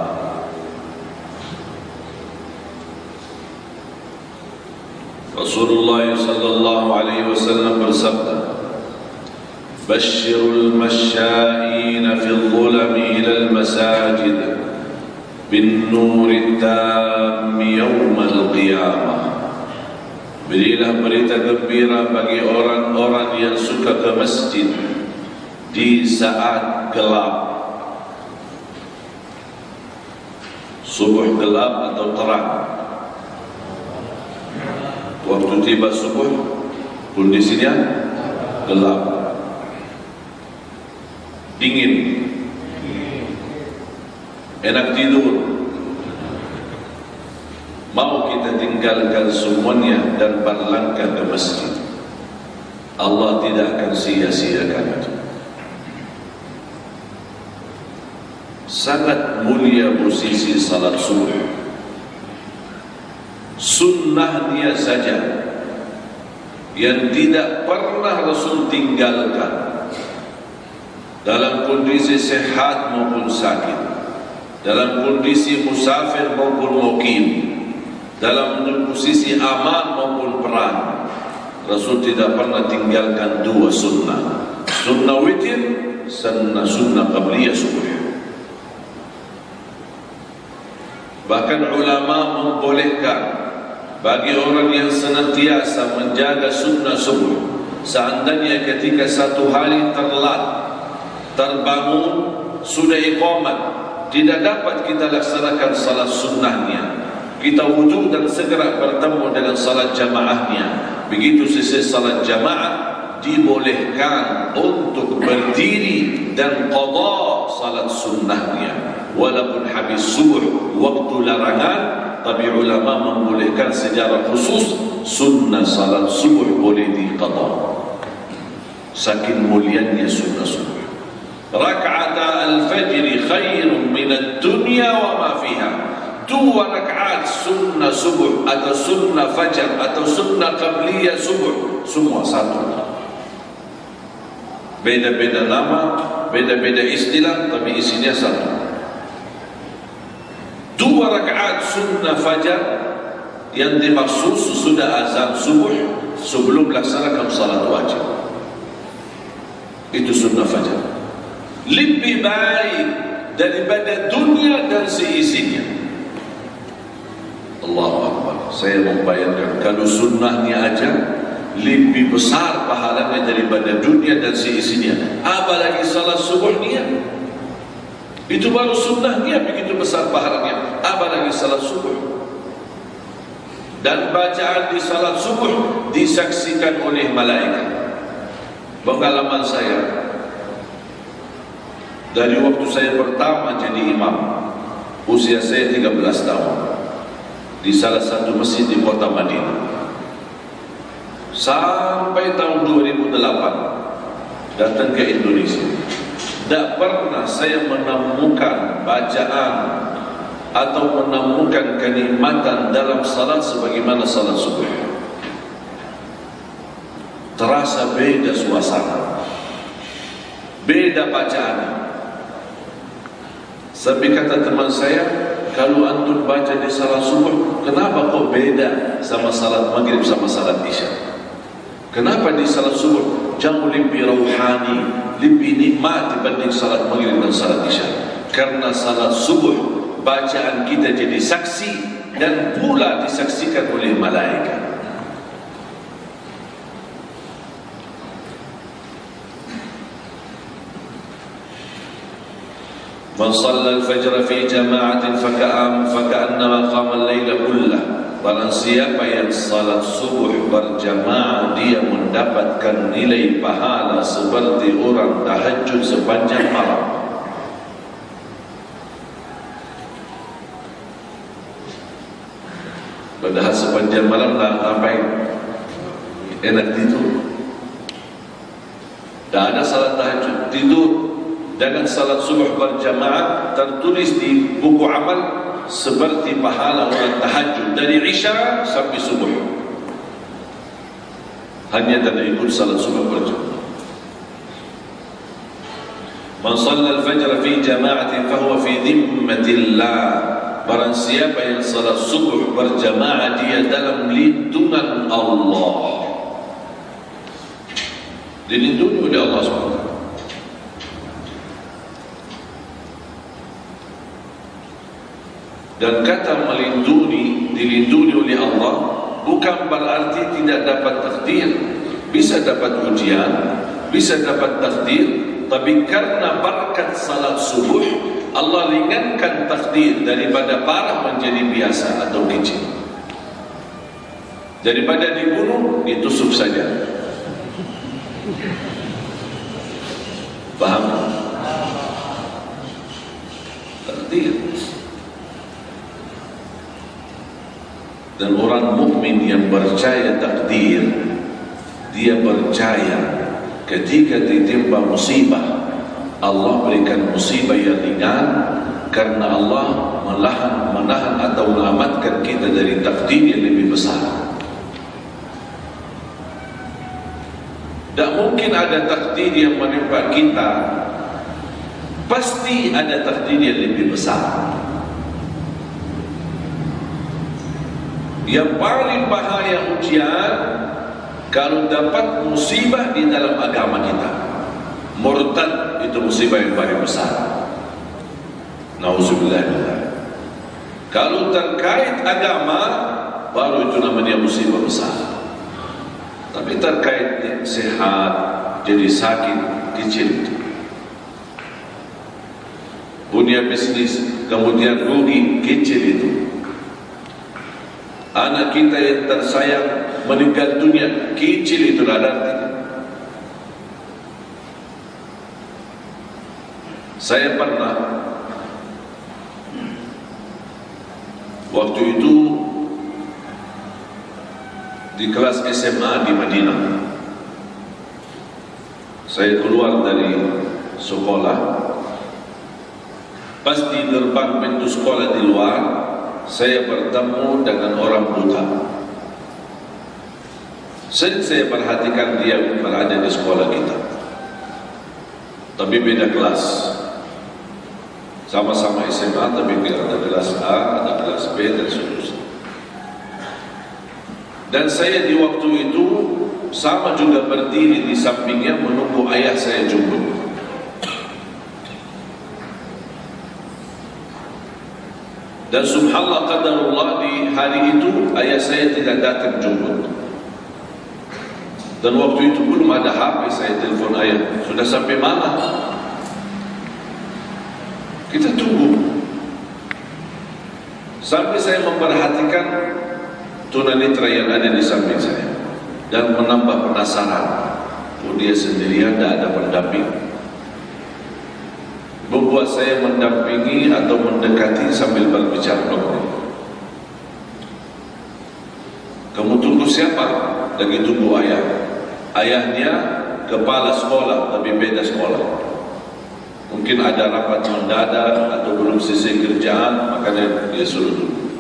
Rasulullah sallallahu alaihi wasallam bersabda, "Basyirul masya'in fil dhulami ila al-masajid bin nuri tam yaumal qiyamah." Berilah berita gembira bagi orang-orang yang suka ke masjid di saat gelap, subuh gelap atau terang. Waktu tiba subuh, kondisinya gelap, dingin, enak tidur. Mau kita tinggalkan semuanya dan berlangkah ke masjid. Allah tidak akan sia-siakan itu. Sangat mulia posisi salat subuh. Sunnahnya saja yang tidak pernah Rasul tinggalkan, dalam kondisi sehat maupun sakit, dalam kondisi musafir maupun mukim, dalam posisi aman maupun perang. Rasul tidak pernah tinggalkan dua sunnah, sunnah witir, sunnah qabliyah subuh. Bahkan ulama membolehkan bagi orang yang senantiasa menjaga sunnah subuh, seandainya ketika satu hari terbangun sudah iqamat, tidak dapat kita laksanakan salat sunnahnya, kita wudhu dan segera bertemu dengan salat jamaahnya. Begitu selesai salat jamaah, dibolehkan untuk berdiri dan qada salat sunnahnya. Walaupun habis subuh waktu larangan, tapi ulama membolehkan secara khusus sunnah salat subuh boleh diqada. Saking mulianya sunnah subuh. Rak'ata al-fajr khairun min ad-dunya wa ma fiha. Dua rakaat sunnah subuh atau sunnah fajar atau sunnah qabliyah subuh, semua satu. Beda-beda nama, beda-beda istilah, tapi isinya satu. Dua rakaat sunnah fajar yang dimaksud sudah azan subuh sebelum melaksanakan salat wajib. Itu sunnah fajar. Lebih baik daripada dunia dan seisinya. Allahu Akbar. Saya membayangkan kalau sunnahnya aja lebih besar pahalanya daripada dunia dan seisinya, apalagi salat subuhnya. Itu baru sunnahnya begitu besar pahalanya, apalagi salat subuh. Dan bacaan di salat subuh disaksikan oleh malaikat. Pengalaman saya dari waktu saya pertama jadi imam, usia saya 13 tahun, di salah satu masjid di kota Madinah, sampai tahun 2008 datang ke Indonesia. Tak pernah saya menemukan bacaan atau menemukan kenikmatan dalam salat sebagaimana salat subuh. Terasa beda suasana, beda bacaan. Sampai kata teman saya, kalau antum baca di salat subuh, kenapa kok beda sama salat maghrib sama salat isya? Kenapa di salat subuh jauh lebih rohani, lebih nikmat dibanding salat maghrib dan salat isya? Karena salat subuh bacaan kita jadi saksi dan pula disaksikan oleh malaikat. Man shalla al-fajr fi jama'atin faka'annama qama al-laila kullah. Barang siapa yang salat subuh berjamaah, dia mendapatkan nilai pahala seperti orang tahajud sepanjang malam. Padahal sepanjang malam lah ngapain? Enak tidur. Tak ada salat tahajud, tidur. Dengan salat subuh berjamaah tertulis di buku amal seperti pahala orang tahajud dari Isya sampai subuh. Hanya tak ikut salat subuh berjamaah. Man shalla al-fajr fi jama'atin fahuwa fi dhimmatillah. Barang siapa yang salat subuh berjamaah, dia dalam lindungan Allah, dilindungi oleh Allah SWT. Dan kata melindungi, dilindungi oleh Allah bukan berarti tidak dapat takdir. Bisa dapat ujian, bisa dapat takdir, tapi karena berkat salat subuh Allah ringankan takdir daripada parah menjadi biasa atau kecil. Daripada dibunuh, ditusuk saja. Faham? Takdir. Dan orang mukmin yang percaya takdir, dia percaya ketika ditimpa musibah, Allah berikan musibah yang ringan karena Allah menahan atau menyelamatkan kita dari takdir yang lebih besar. Tak mungkin ada takdir yang menimpa kita, pasti ada takdir yang lebih besar. Yang paling bahaya ujian kalau dapat musibah di dalam agama kita. Murtad itu musibah yang paling besar. Nauzubillah. Kalau terkait agama, baru itu namanya musibah besar. Tapi terkait sehat, jadi sakit, kecil. Punya bisnis, kemudian rugi, kecil itu. Anak kita yang tersayang meninggal dunia, kecil itu artinya. Saya pernah waktu itu di kelas SMA di Madinah. Saya keluar dari sekolah, pas di gerbang pintu sekolah di luar, saya bertemu dengan orang buta. Sering saya perhatikan dia berada di sekolah kita, tapi beda kelas. Sama-sama SMA, tapi ada kelas A, ada kelas B, dan seterusnya. Dan saya di waktu itu sama juga berdiri di sampingnya menunggu ayah saya jemput. Dan subhanallah qadarullah, di hari itu ayah saya tidak datang jemput. Dan waktu itu belum ada HP, saya telepon ayah, sudah sampai mana? Kita tunggu. Sampai saya memperhatikan tunanetra yang ada di samping saya dan menambah penasaran. Oh, dia sendirian, tidak ada pendamping. Membuat saya mendampingi atau mendekati sambil berbicara. Kamu tunggu siapa? Lagi tunggu ayah. Ayahnya kepala sekolah, tapi beda sekolah. Mungkin ada rapat mendadak atau belum selesai kerjaan, makanya dia suruh tunggu.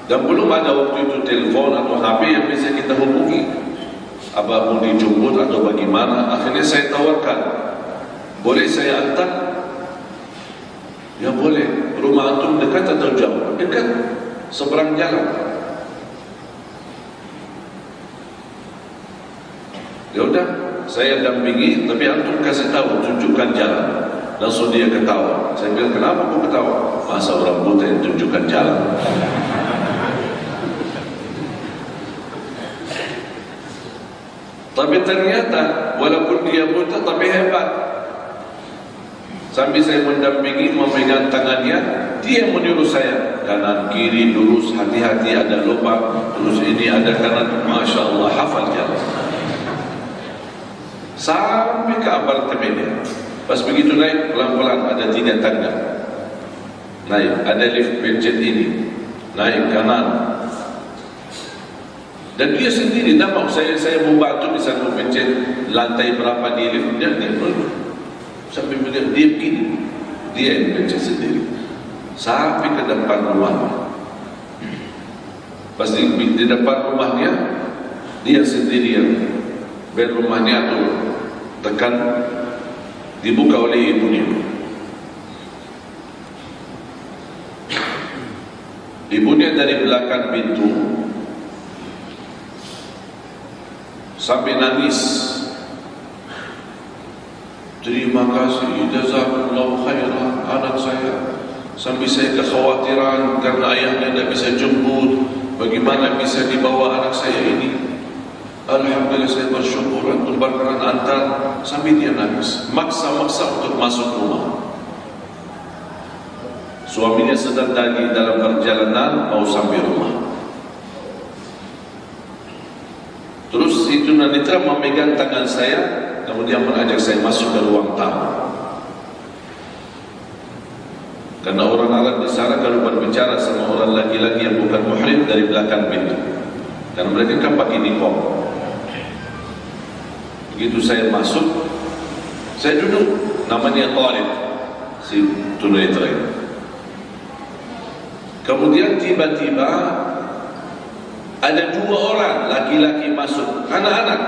Dan belum ada waktu itu telepon atau HP yang bisa kita hubungi. Apa mau dijemput atau bagaimana? Akhirnya saya tawarkan, boleh saya antar? Ya boleh. Rumah antum dekat atau jauh? Dekat, seberang jalan. Ya udah, saya dampingi, tapi antum kasih tahu, tunjukkan jalan. Langsung dia ketawa. Saya bilang, kenapa kau ketawa? Masa orang buta yang tunjukkan jalan? Tapi ternyata walaupun dia buta tapi hebat. Sambil saya mendampingi, memegang tangannya, dia menyuruh saya kanan kiri lurus, hati-hati ada lubang, terus ini ada kanan. Masya Allah, hafal jalan sampai ke apartemennya. Pas begitu naik pelan-pelan, ada 3 tangga. naik, ada lift pencet ini, naik kanan. Dan dia sendiri tak mau, saya mau bantu, misalnya mau pencet lantai berapa di lift, dia sampai dia begini, dia yang pencet sendiri sampai ke depan rumahnya. Pasti di depan rumahnya dia sendiri yang bel rumahnya atau tekan, dibuka oleh ibunya. Ibunya dari belakang pintu sampai nangis, terima kasih, jazakallahu khairan anak saya, sampai saya kekhawatiran karena ayahnya tidak bisa jemput, bagaimana bisa dibawa anak saya ini. Alhamdulillah saya bersyukur untuk berkenan antar, sampai dia nangis, maksa-maksa untuk masuk rumah. Suaminya sedang dalam perjalanan mau sampai rumah. Terus itu Nanitra memegang tangan saya, kemudian mengajak saya masuk ke ruang tamu. Karena orang Arab di sana kalau berbicara sama orang laki-laki yang bukan muhrim dari belakang pintu, karena mereka kan pakai niqab. Begitu saya masuk, saya duduk, namanya Talib, si tunanetra itu. Kemudian tiba-tiba ada dua orang laki-laki masuk, anak-anak.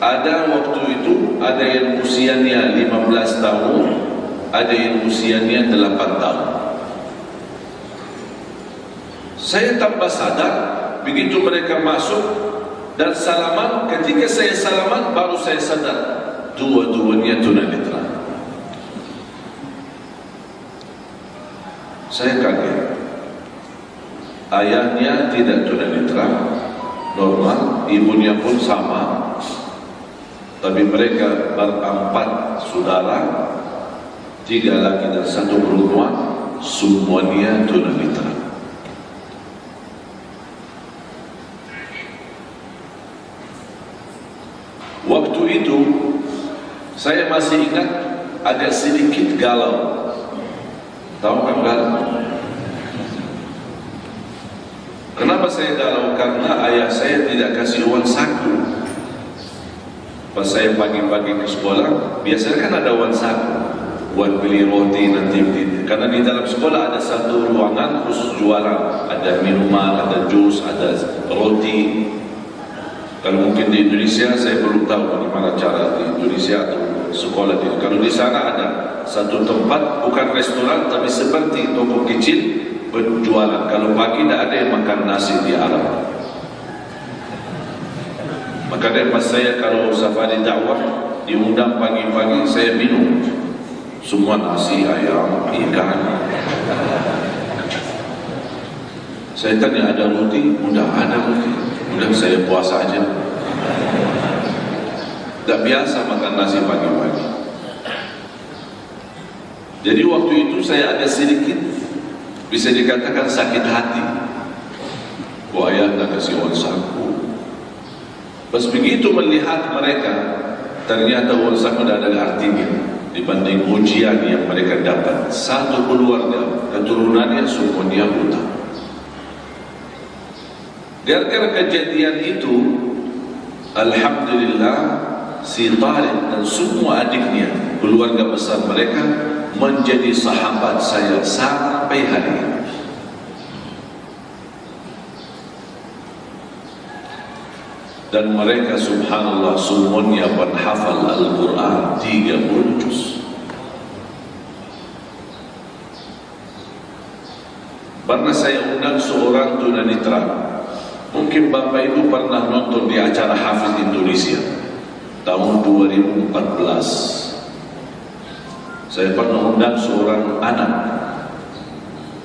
Ada waktu itu, ada yang usianya 15 tahun, ada yang usianya 8 tahun. Saya tanpa sadar, begitu mereka masuk dan salaman, ketika saya salaman baru saya sadar dua-duanya tunanetra. Saya kaget. Ayahnya tidak tunanetra, normal, ibunya pun sama, tapi mereka berempat saudara, 3 laki dan 1 perempuan, semuanya tunanetra. Waktu itu saya masih ingat agak sedikit galau. Tahu kan galau? Kenapa saya galau? Karena ayah saya tidak kasih uang saku. Pas saya pagi-pagi ke sekolah, biasanya kan ada uang saku buat beli roti nanti. Karena di dalam sekolah ada satu ruangan khusus jualan, ada minuman, ada jus, ada roti. Kalau mungkin di Indonesia saya belum tahu bagaimana cara di Indonesia atau sekolah itu. Kalau di sana ada satu tempat, bukan restoran tapi seperti toko kecil berjualan. Kalau pagi tidak ada yang makan nasi di Arab. Makanya pas saya kalau safari dakwah diundang pagi-pagi, saya minum semua nasi, ayam, ikan. Saya tanya ada roti? Udah ada roti. Udah saya puasa aja. Tak biasa makan nasi pagi-pagi. Jadi waktu itu saya ada sedikit, bisa dikatakan sakit hati. Kok ayah tak kasih uang saku? Pas begitu melihat mereka, ternyata uang saku tidak ada artinya dibanding ujian yang mereka dapat. Satu keluarga, keturunannya semuanya buta. Gara-gara kejadian itu, alhamdulillah, si Talib dan semua adiknya, keluarga besar mereka menjadi sahabat saya sampai hari ini. Dan mereka subhanallah semuanya penghafal Al-Quran 30 juz. Pernah saya undang seorang tunanetra. Mungkin Bapak Ibu pernah nonton di acara Hafiz Indonesia tahun 2014. Saya pernah undang seorang anak.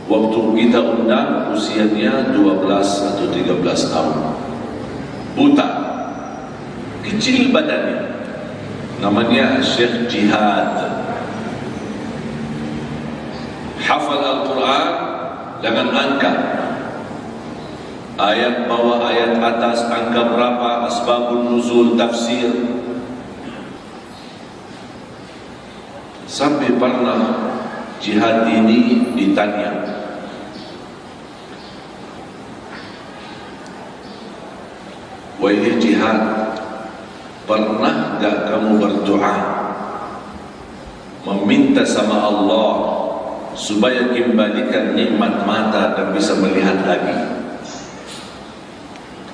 Waktu kita undang usianya 12 atau 13 tahun. Buta, kecil badannya. Namanya Syekh Jihad. Hafal Al-Quran dengan angka. Ayat bawah, ayat atas, angka berapa, asbabun nuzul, tafsir. Sampai pernah jihad ini ditanya, wahai jihad, pernah gak kamu berdoa meminta sama Allah supaya kembalikan nikmat mata dan bisa melihat lagi?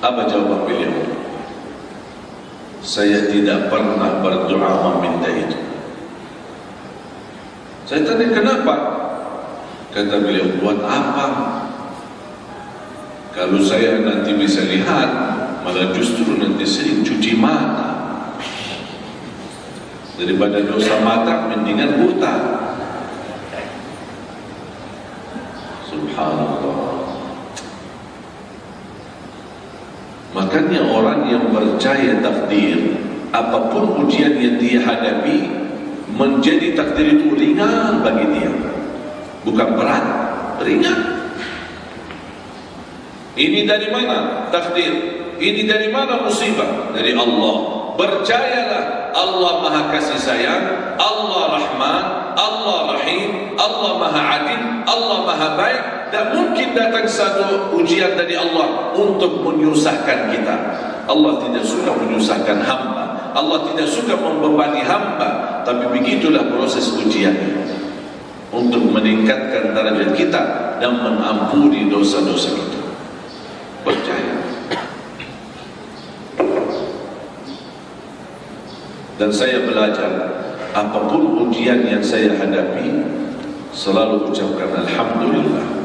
Apa jawaban beliau? Saya tidak pernah berdoa meminta itu. Saya tanya kenapa? Kata beliau, buat apa? Kalau saya nanti bisa lihat, malah justru nanti sering cuci mata. Daripada dosa mata, mendingan buta. Subhanallah. Makanya orang yang percaya takdir, apapun ujian yang dia hadapi, menjadi takdir itu ringan bagi dia, bukan berat, ringan. Ini dari mana takdir? Ini dari mana musibah? Dari Allah. Percayalah, Allah Maha Kasih Sayang, Allah Rahman, Allah Rahim, Allah Maha Adil, Allah Maha Baik. Tak mungkin datang satu ujian dari Allah untuk menyusahkan kita. Allah tidak suka menyusahkan hamba, Allah tidak suka membebani hamba. Tapi begitulah proses ujian untuk meningkatkan derajat kita dan mengampuni dosa-dosa kita. Percaya. Dan saya belajar, apapun ujian yang saya hadapi, selalu ucapkan Alhamdulillah.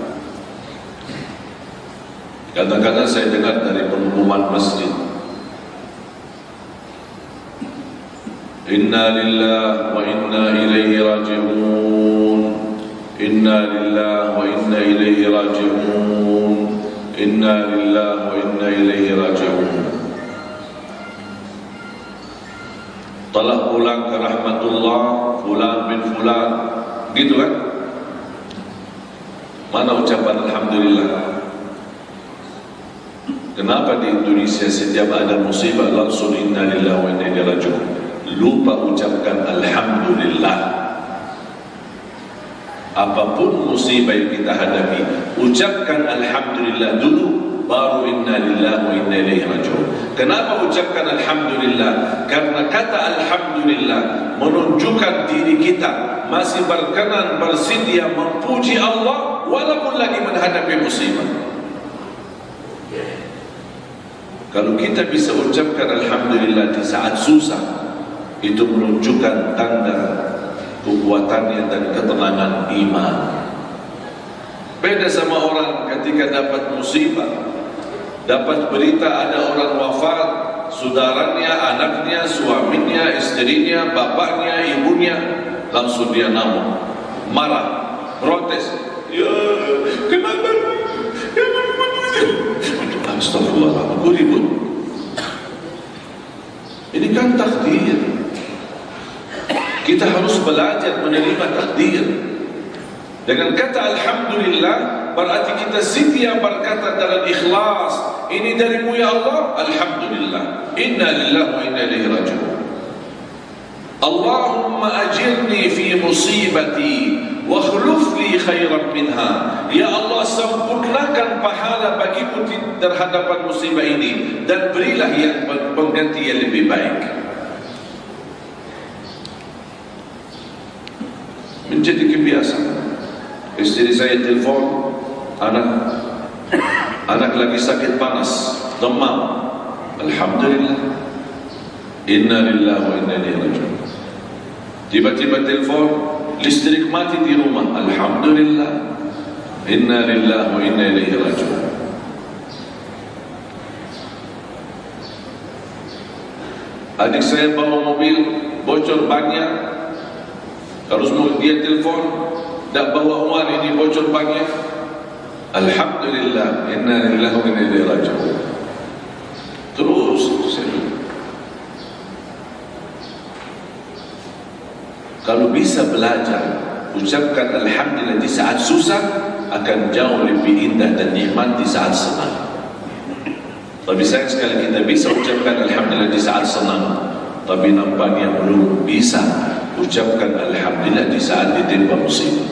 Kadang-kadang saya dengar dari pengumuman masjid, Inna lillahi wa inna ilaihi raji'un, Inna lillahi wa inna ilaihi raji'un, Inna lillahi wa inna ilaihi raji'un. Telah pulang ke rahmatullah fulan bin fulan, gitu kan? Mana ucapan Alhamdulillah? Kenapa di Indonesia setiap ada musibah langsung inna lillahi wa inna ilaihi raji'un? Lupa ucapkan Alhamdulillah. Apapun musibah yang kita hadapi, ucapkan Alhamdulillah dulu, baru inna lillahi wa inna ilaihi raji'un. Kenapa ucapkan Alhamdulillah? Karena kata Alhamdulillah menunjukkan diri kita masih berkenan, bersedia memuji Allah walaupun lagi menghadapi musibah. Kalau kita bisa ucapkan Alhamdulillah di saat susah, itu menunjukkan tanda kekuatannya dan ketenangan iman. Beda sama orang ketika dapat musibah, dapat berita ada orang wafat, saudaranya, anaknya, suaminya, istrinya, bapaknya, ibunya, langsung dia ngamuk, marah, protes. Ya, kenapa? Astagfirullah, aku ribut. Ini kan takdir. Kita harus belajar menerima takdir. Dengan kata Alhamdulillah, berarti kita setia berkata dalam ikhlas, ini darimu ya Allah, Alhamdulillah, Inna lillahi wa inna ilaihi raji'un. Allahumma ajirni fi musibati wa akhlif li khairan minha. Ya Allah, sempurnakan pahala bagiku terhadap musibah ini dan berilah yang pengganti yang lebih baik. Menjadi kebiasaan. Istri saya telepon, anak lagi sakit panas, demam. Alhamdulillah, Inna lillahi wa inna ilaihi raji'un. Tiba-tiba telepon, listrik mati di rumah. Alhamdulillah, Inna lillahi wa inna ilaihi raji'un. Adik saya bawa mobil, bocor banyak. Harus mau dia telepon, tak bawa uang, ini bocor banyak. Alhamdulillah, Inna lillahi wa inna ilaihi raji'un. Terus saya, kalau bisa belajar ucapkan Alhamdulillah di saat susah, akan jauh lebih indah dan nikmat di saat senang. Tapi sayang sekali kita bisa ucapkan Alhamdulillah di saat senang, tapi nampaknya belum bisa ucapkan Alhamdulillah di saat ditimpa musibah.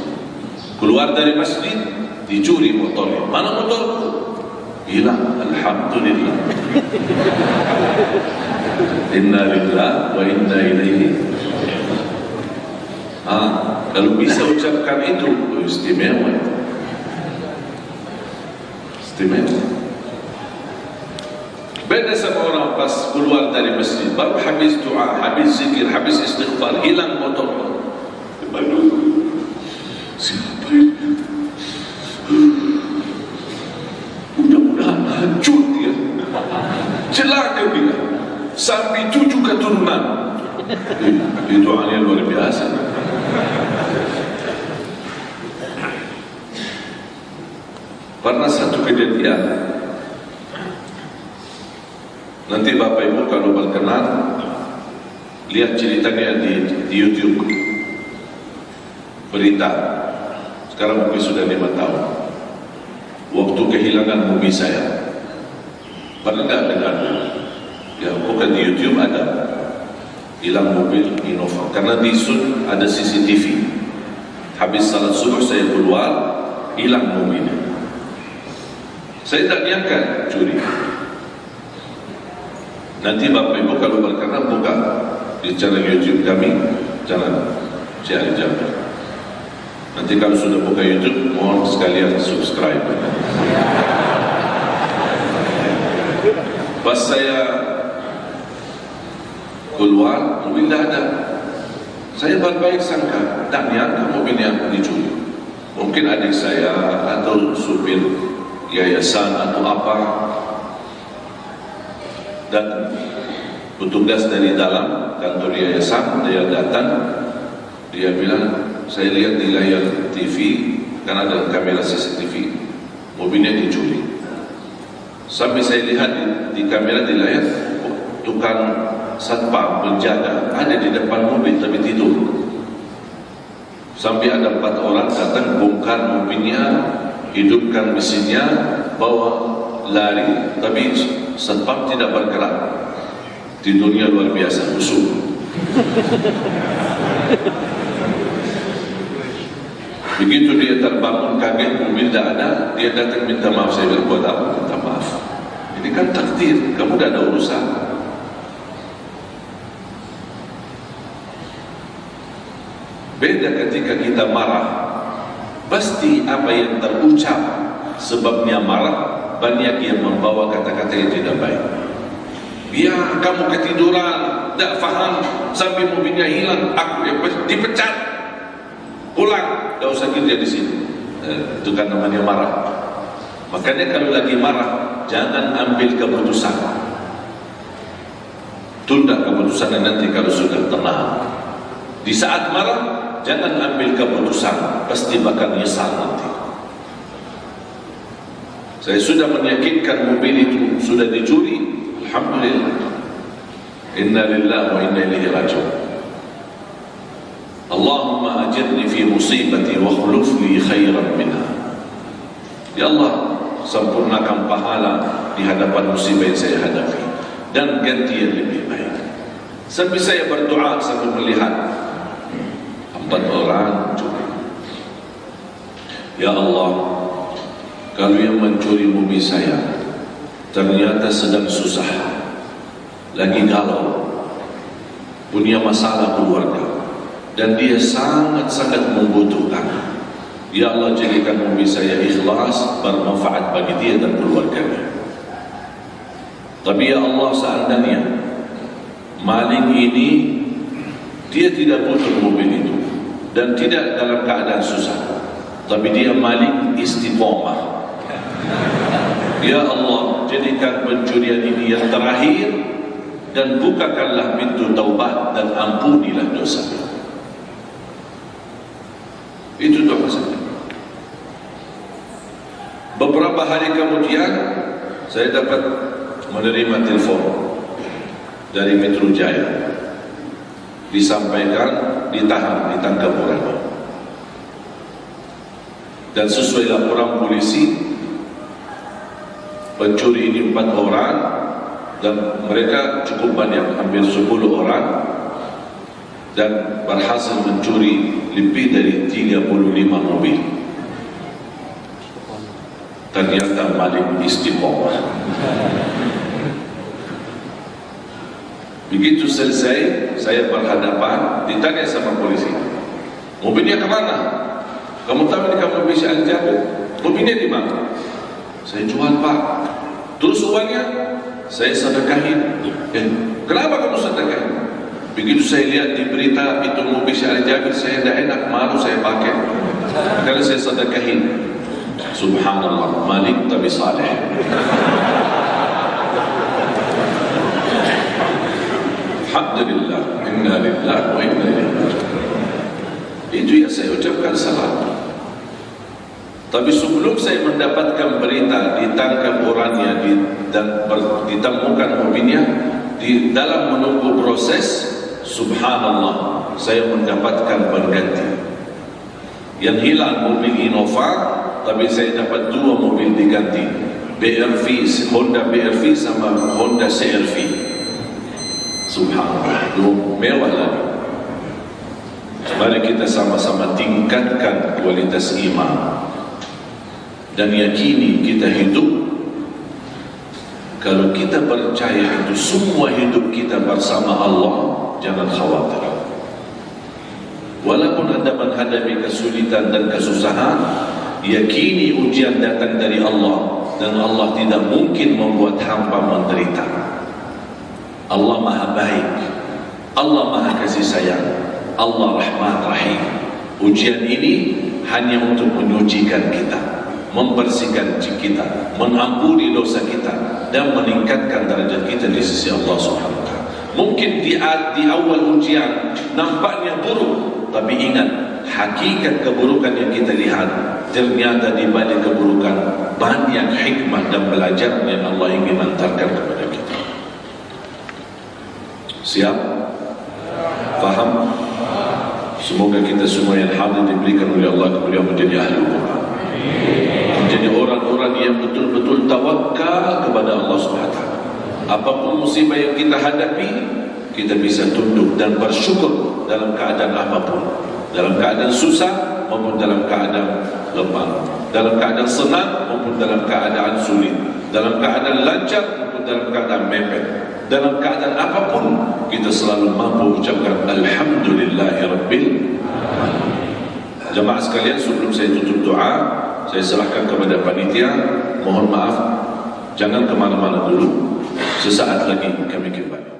Keluar dari masjid, dicuri motornya. Mana motorku? Hilang. Alhamdulillah. Inna lillahi wa inna ilaihi. Kalau bisa ucapkan itu, istimewa itu. Istimewa. Beda sama orang pas keluar dari masjid, baru habis doa, habis zikir, habis istighfar, hilang motor. Aduh, siapa ini? Mudah-mudahan hancur dia, celaka dia, sampai 7 keturunan. Itu doanya luar biasa. Pernah satu kejadian, nanti Bapak Ibu kalau berkenan lihat ceritanya di YouTube, berita. Sekarang mungkin sudah 5 tahun. Waktu kehilangan mobil saya. Pernah nggak dengar? Ya, bukan di YouTube ada hilang mobil Innova. Karena di Sun ada CCTV. Habis salat subuh saya keluar, hilang mobilnya. Saya tak nyangka curi. Nanti Bapak Ibu kalau berkenan buka di channel YouTube kami, channel Syekh Jabir. Nanti kalau sudah buka YouTube, mohon sekalian subscribe. Pas saya keluar, mobil tak ada. Saya berbaik sangka, tak nyangka mobilnya dicuri. Mungkin adik saya atau supir yayasan atau apa, dan petugas dari dalam kantor yayasan dia datang, dia bilang, saya lihat di layar TV, kan ada kamera CCTV, mobilnya dicuri. Sampai saya lihat di kamera di layar, tukang satpam penjaga ada di depan mobil tapi tidur. Sampai ada 4 orang datang, bongkar mobilnya, hidupkan mesinnya, bawa lari, tapi satpam tidak bergerak. Tidurnya luar biasa, khusyuk. Begitu dia terbangun kaget, mobil tidak ada, dia datang minta maaf. Saya bilang, buat apa minta maaf? Ini kan takdir, kamu tidak ada urusan. Beda ketika kita marah, pasti apa yang terucap sebabnya marah, banyak yang membawa kata-kata yang tidak baik. Ya, kamu ketiduran, tak faham, sampai mobilnya hilang, aku dipecat, pulang, tak usah kerja di sini. Itu kan namanya marah. Makanya kalau lagi marah, jangan ambil keputusan. Tunda keputusan nanti kalau sudah tenang. Di saat marah, jangan ambil keputusan, pasti bakal nyesal nanti. Saya sudah meyakinkan mobil itu sudah dicuri. Alhamdulillah. Inna lillahi wa inna ilaihi raji'un. Allahumma ajirni fi musibati wa khuluf li khairan minha. Ya Allah, sempurnakan pahala di hadapan musibah yang saya hadapi dan ganti yang lebih baik. Sampai saya berdoa sambil melihat 4 orang curi. Ya Allah, kalau yang mencuri mobil saya ternyata sedang susah, lagi galau, punya masalah keluarga, dan dia sangat-sangat membutuhkan. Ya Allah, jadikan mobil saya ikhlas, bermanfaat bagi dia dan keluarganya. Tapi ya Allah, seandainya maling ini dia tidak butuh mobil itu dan tidak dalam keadaan susah, tapi dia maling istiqomah. Ya Allah, jadikan pencurian ini yang terakhir dan bukakanlah pintu taubat dan ampunilah dosa. Itu doa saya. Beberapa hari kemudian saya dapat menerima telepon dari Metro Jaya, disampaikan ditahan, ditangkap orangnya. Dan sesuai laporan polisi, pencuri ini 4 orang dan mereka cukup banyak, hampir 10 orang, dan berhasil mencuri lebih dari 35 mobil Ternyata Malik istiqomah. Begitu selesai, saya berhadapan, ditanya sama polisi, mobilnya kemana? Kamu tahu ini kamu bisa Al-Jabir? Mobilnya di mana? Saya jual, Pak. Terus uangnya saya sedekahin. Kenapa kamu sedekahin? Begitu saya lihat di berita itu mobil Al-Jabir, saya tidak enak, malu saya pakai. Karena saya sedekahin. Subhanallah, Malik tapi saleh. Alhamdulillah, inna lillahi wa inna ilaihi raji'un. Itu yang saya ucapkan salam. Tapi sebelum saya mendapatkan berita ditangkap orangnya dan ditemukan mobilnya, di dalam menunggu proses, subhanallah, saya mendapatkan pengganti. Yang hilang mobil Innova, tapi saya dapat 2 mobil diganti, BRV, Honda BRV sama Honda CR-V. Subhanallah, mewah lagi. Mari kita sama-sama tingkatkan kualitas iman dan yakini kita hidup. Kalau kita percaya itu semua hidup kita bersama Allah, jangan khawatir. Walaupun anda menghadapi kesulitan dan kesusahan, yakini ujian datang dari Allah, dan Allah tidak mungkin membuat hamba menderita. Allah Maha Baik, Allah Maha Kasih Sayang, Allah Rahman Rahim. Ujian ini hanya untuk menyucikan kita, membersihkan kita, mengampuni dosa kita, dan meningkatkan derajat kita di sisi Allah Subhanahu wa Ta'ala. Mungkin di awal ujian nampaknya buruk, tapi ingat, hakikat keburukan yang kita lihat, ternyata di balik keburukan banyak hikmah dan pelajaran yang Allah ingin hantarkan kepada kita. Siap? Faham? Semoga kita semua yang hadir diberikan oleh Allah kemudian menjadi ahli Quran, menjadi orang-orang yang betul-betul tawakal kepada Allah SWT. Apapun musibah yang kita hadapi, kita bisa tunduk dan bersyukur dalam keadaan apapun, dalam keadaan susah maupun dalam keadaan lemah, dalam keadaan senang maupun dalam keadaan sulit, dalam keadaan lancar maupun dalam keadaan mepet. Dalam keadaan apapun kita selalu mampu ucapkan Alhamdulillahirabbil alamin. Jemaah sekalian, sebelum saya tutup doa, saya serahkan kepada panitia. Mohon maaf, jangan kemana-mana dulu. Sesaat lagi kami kembali.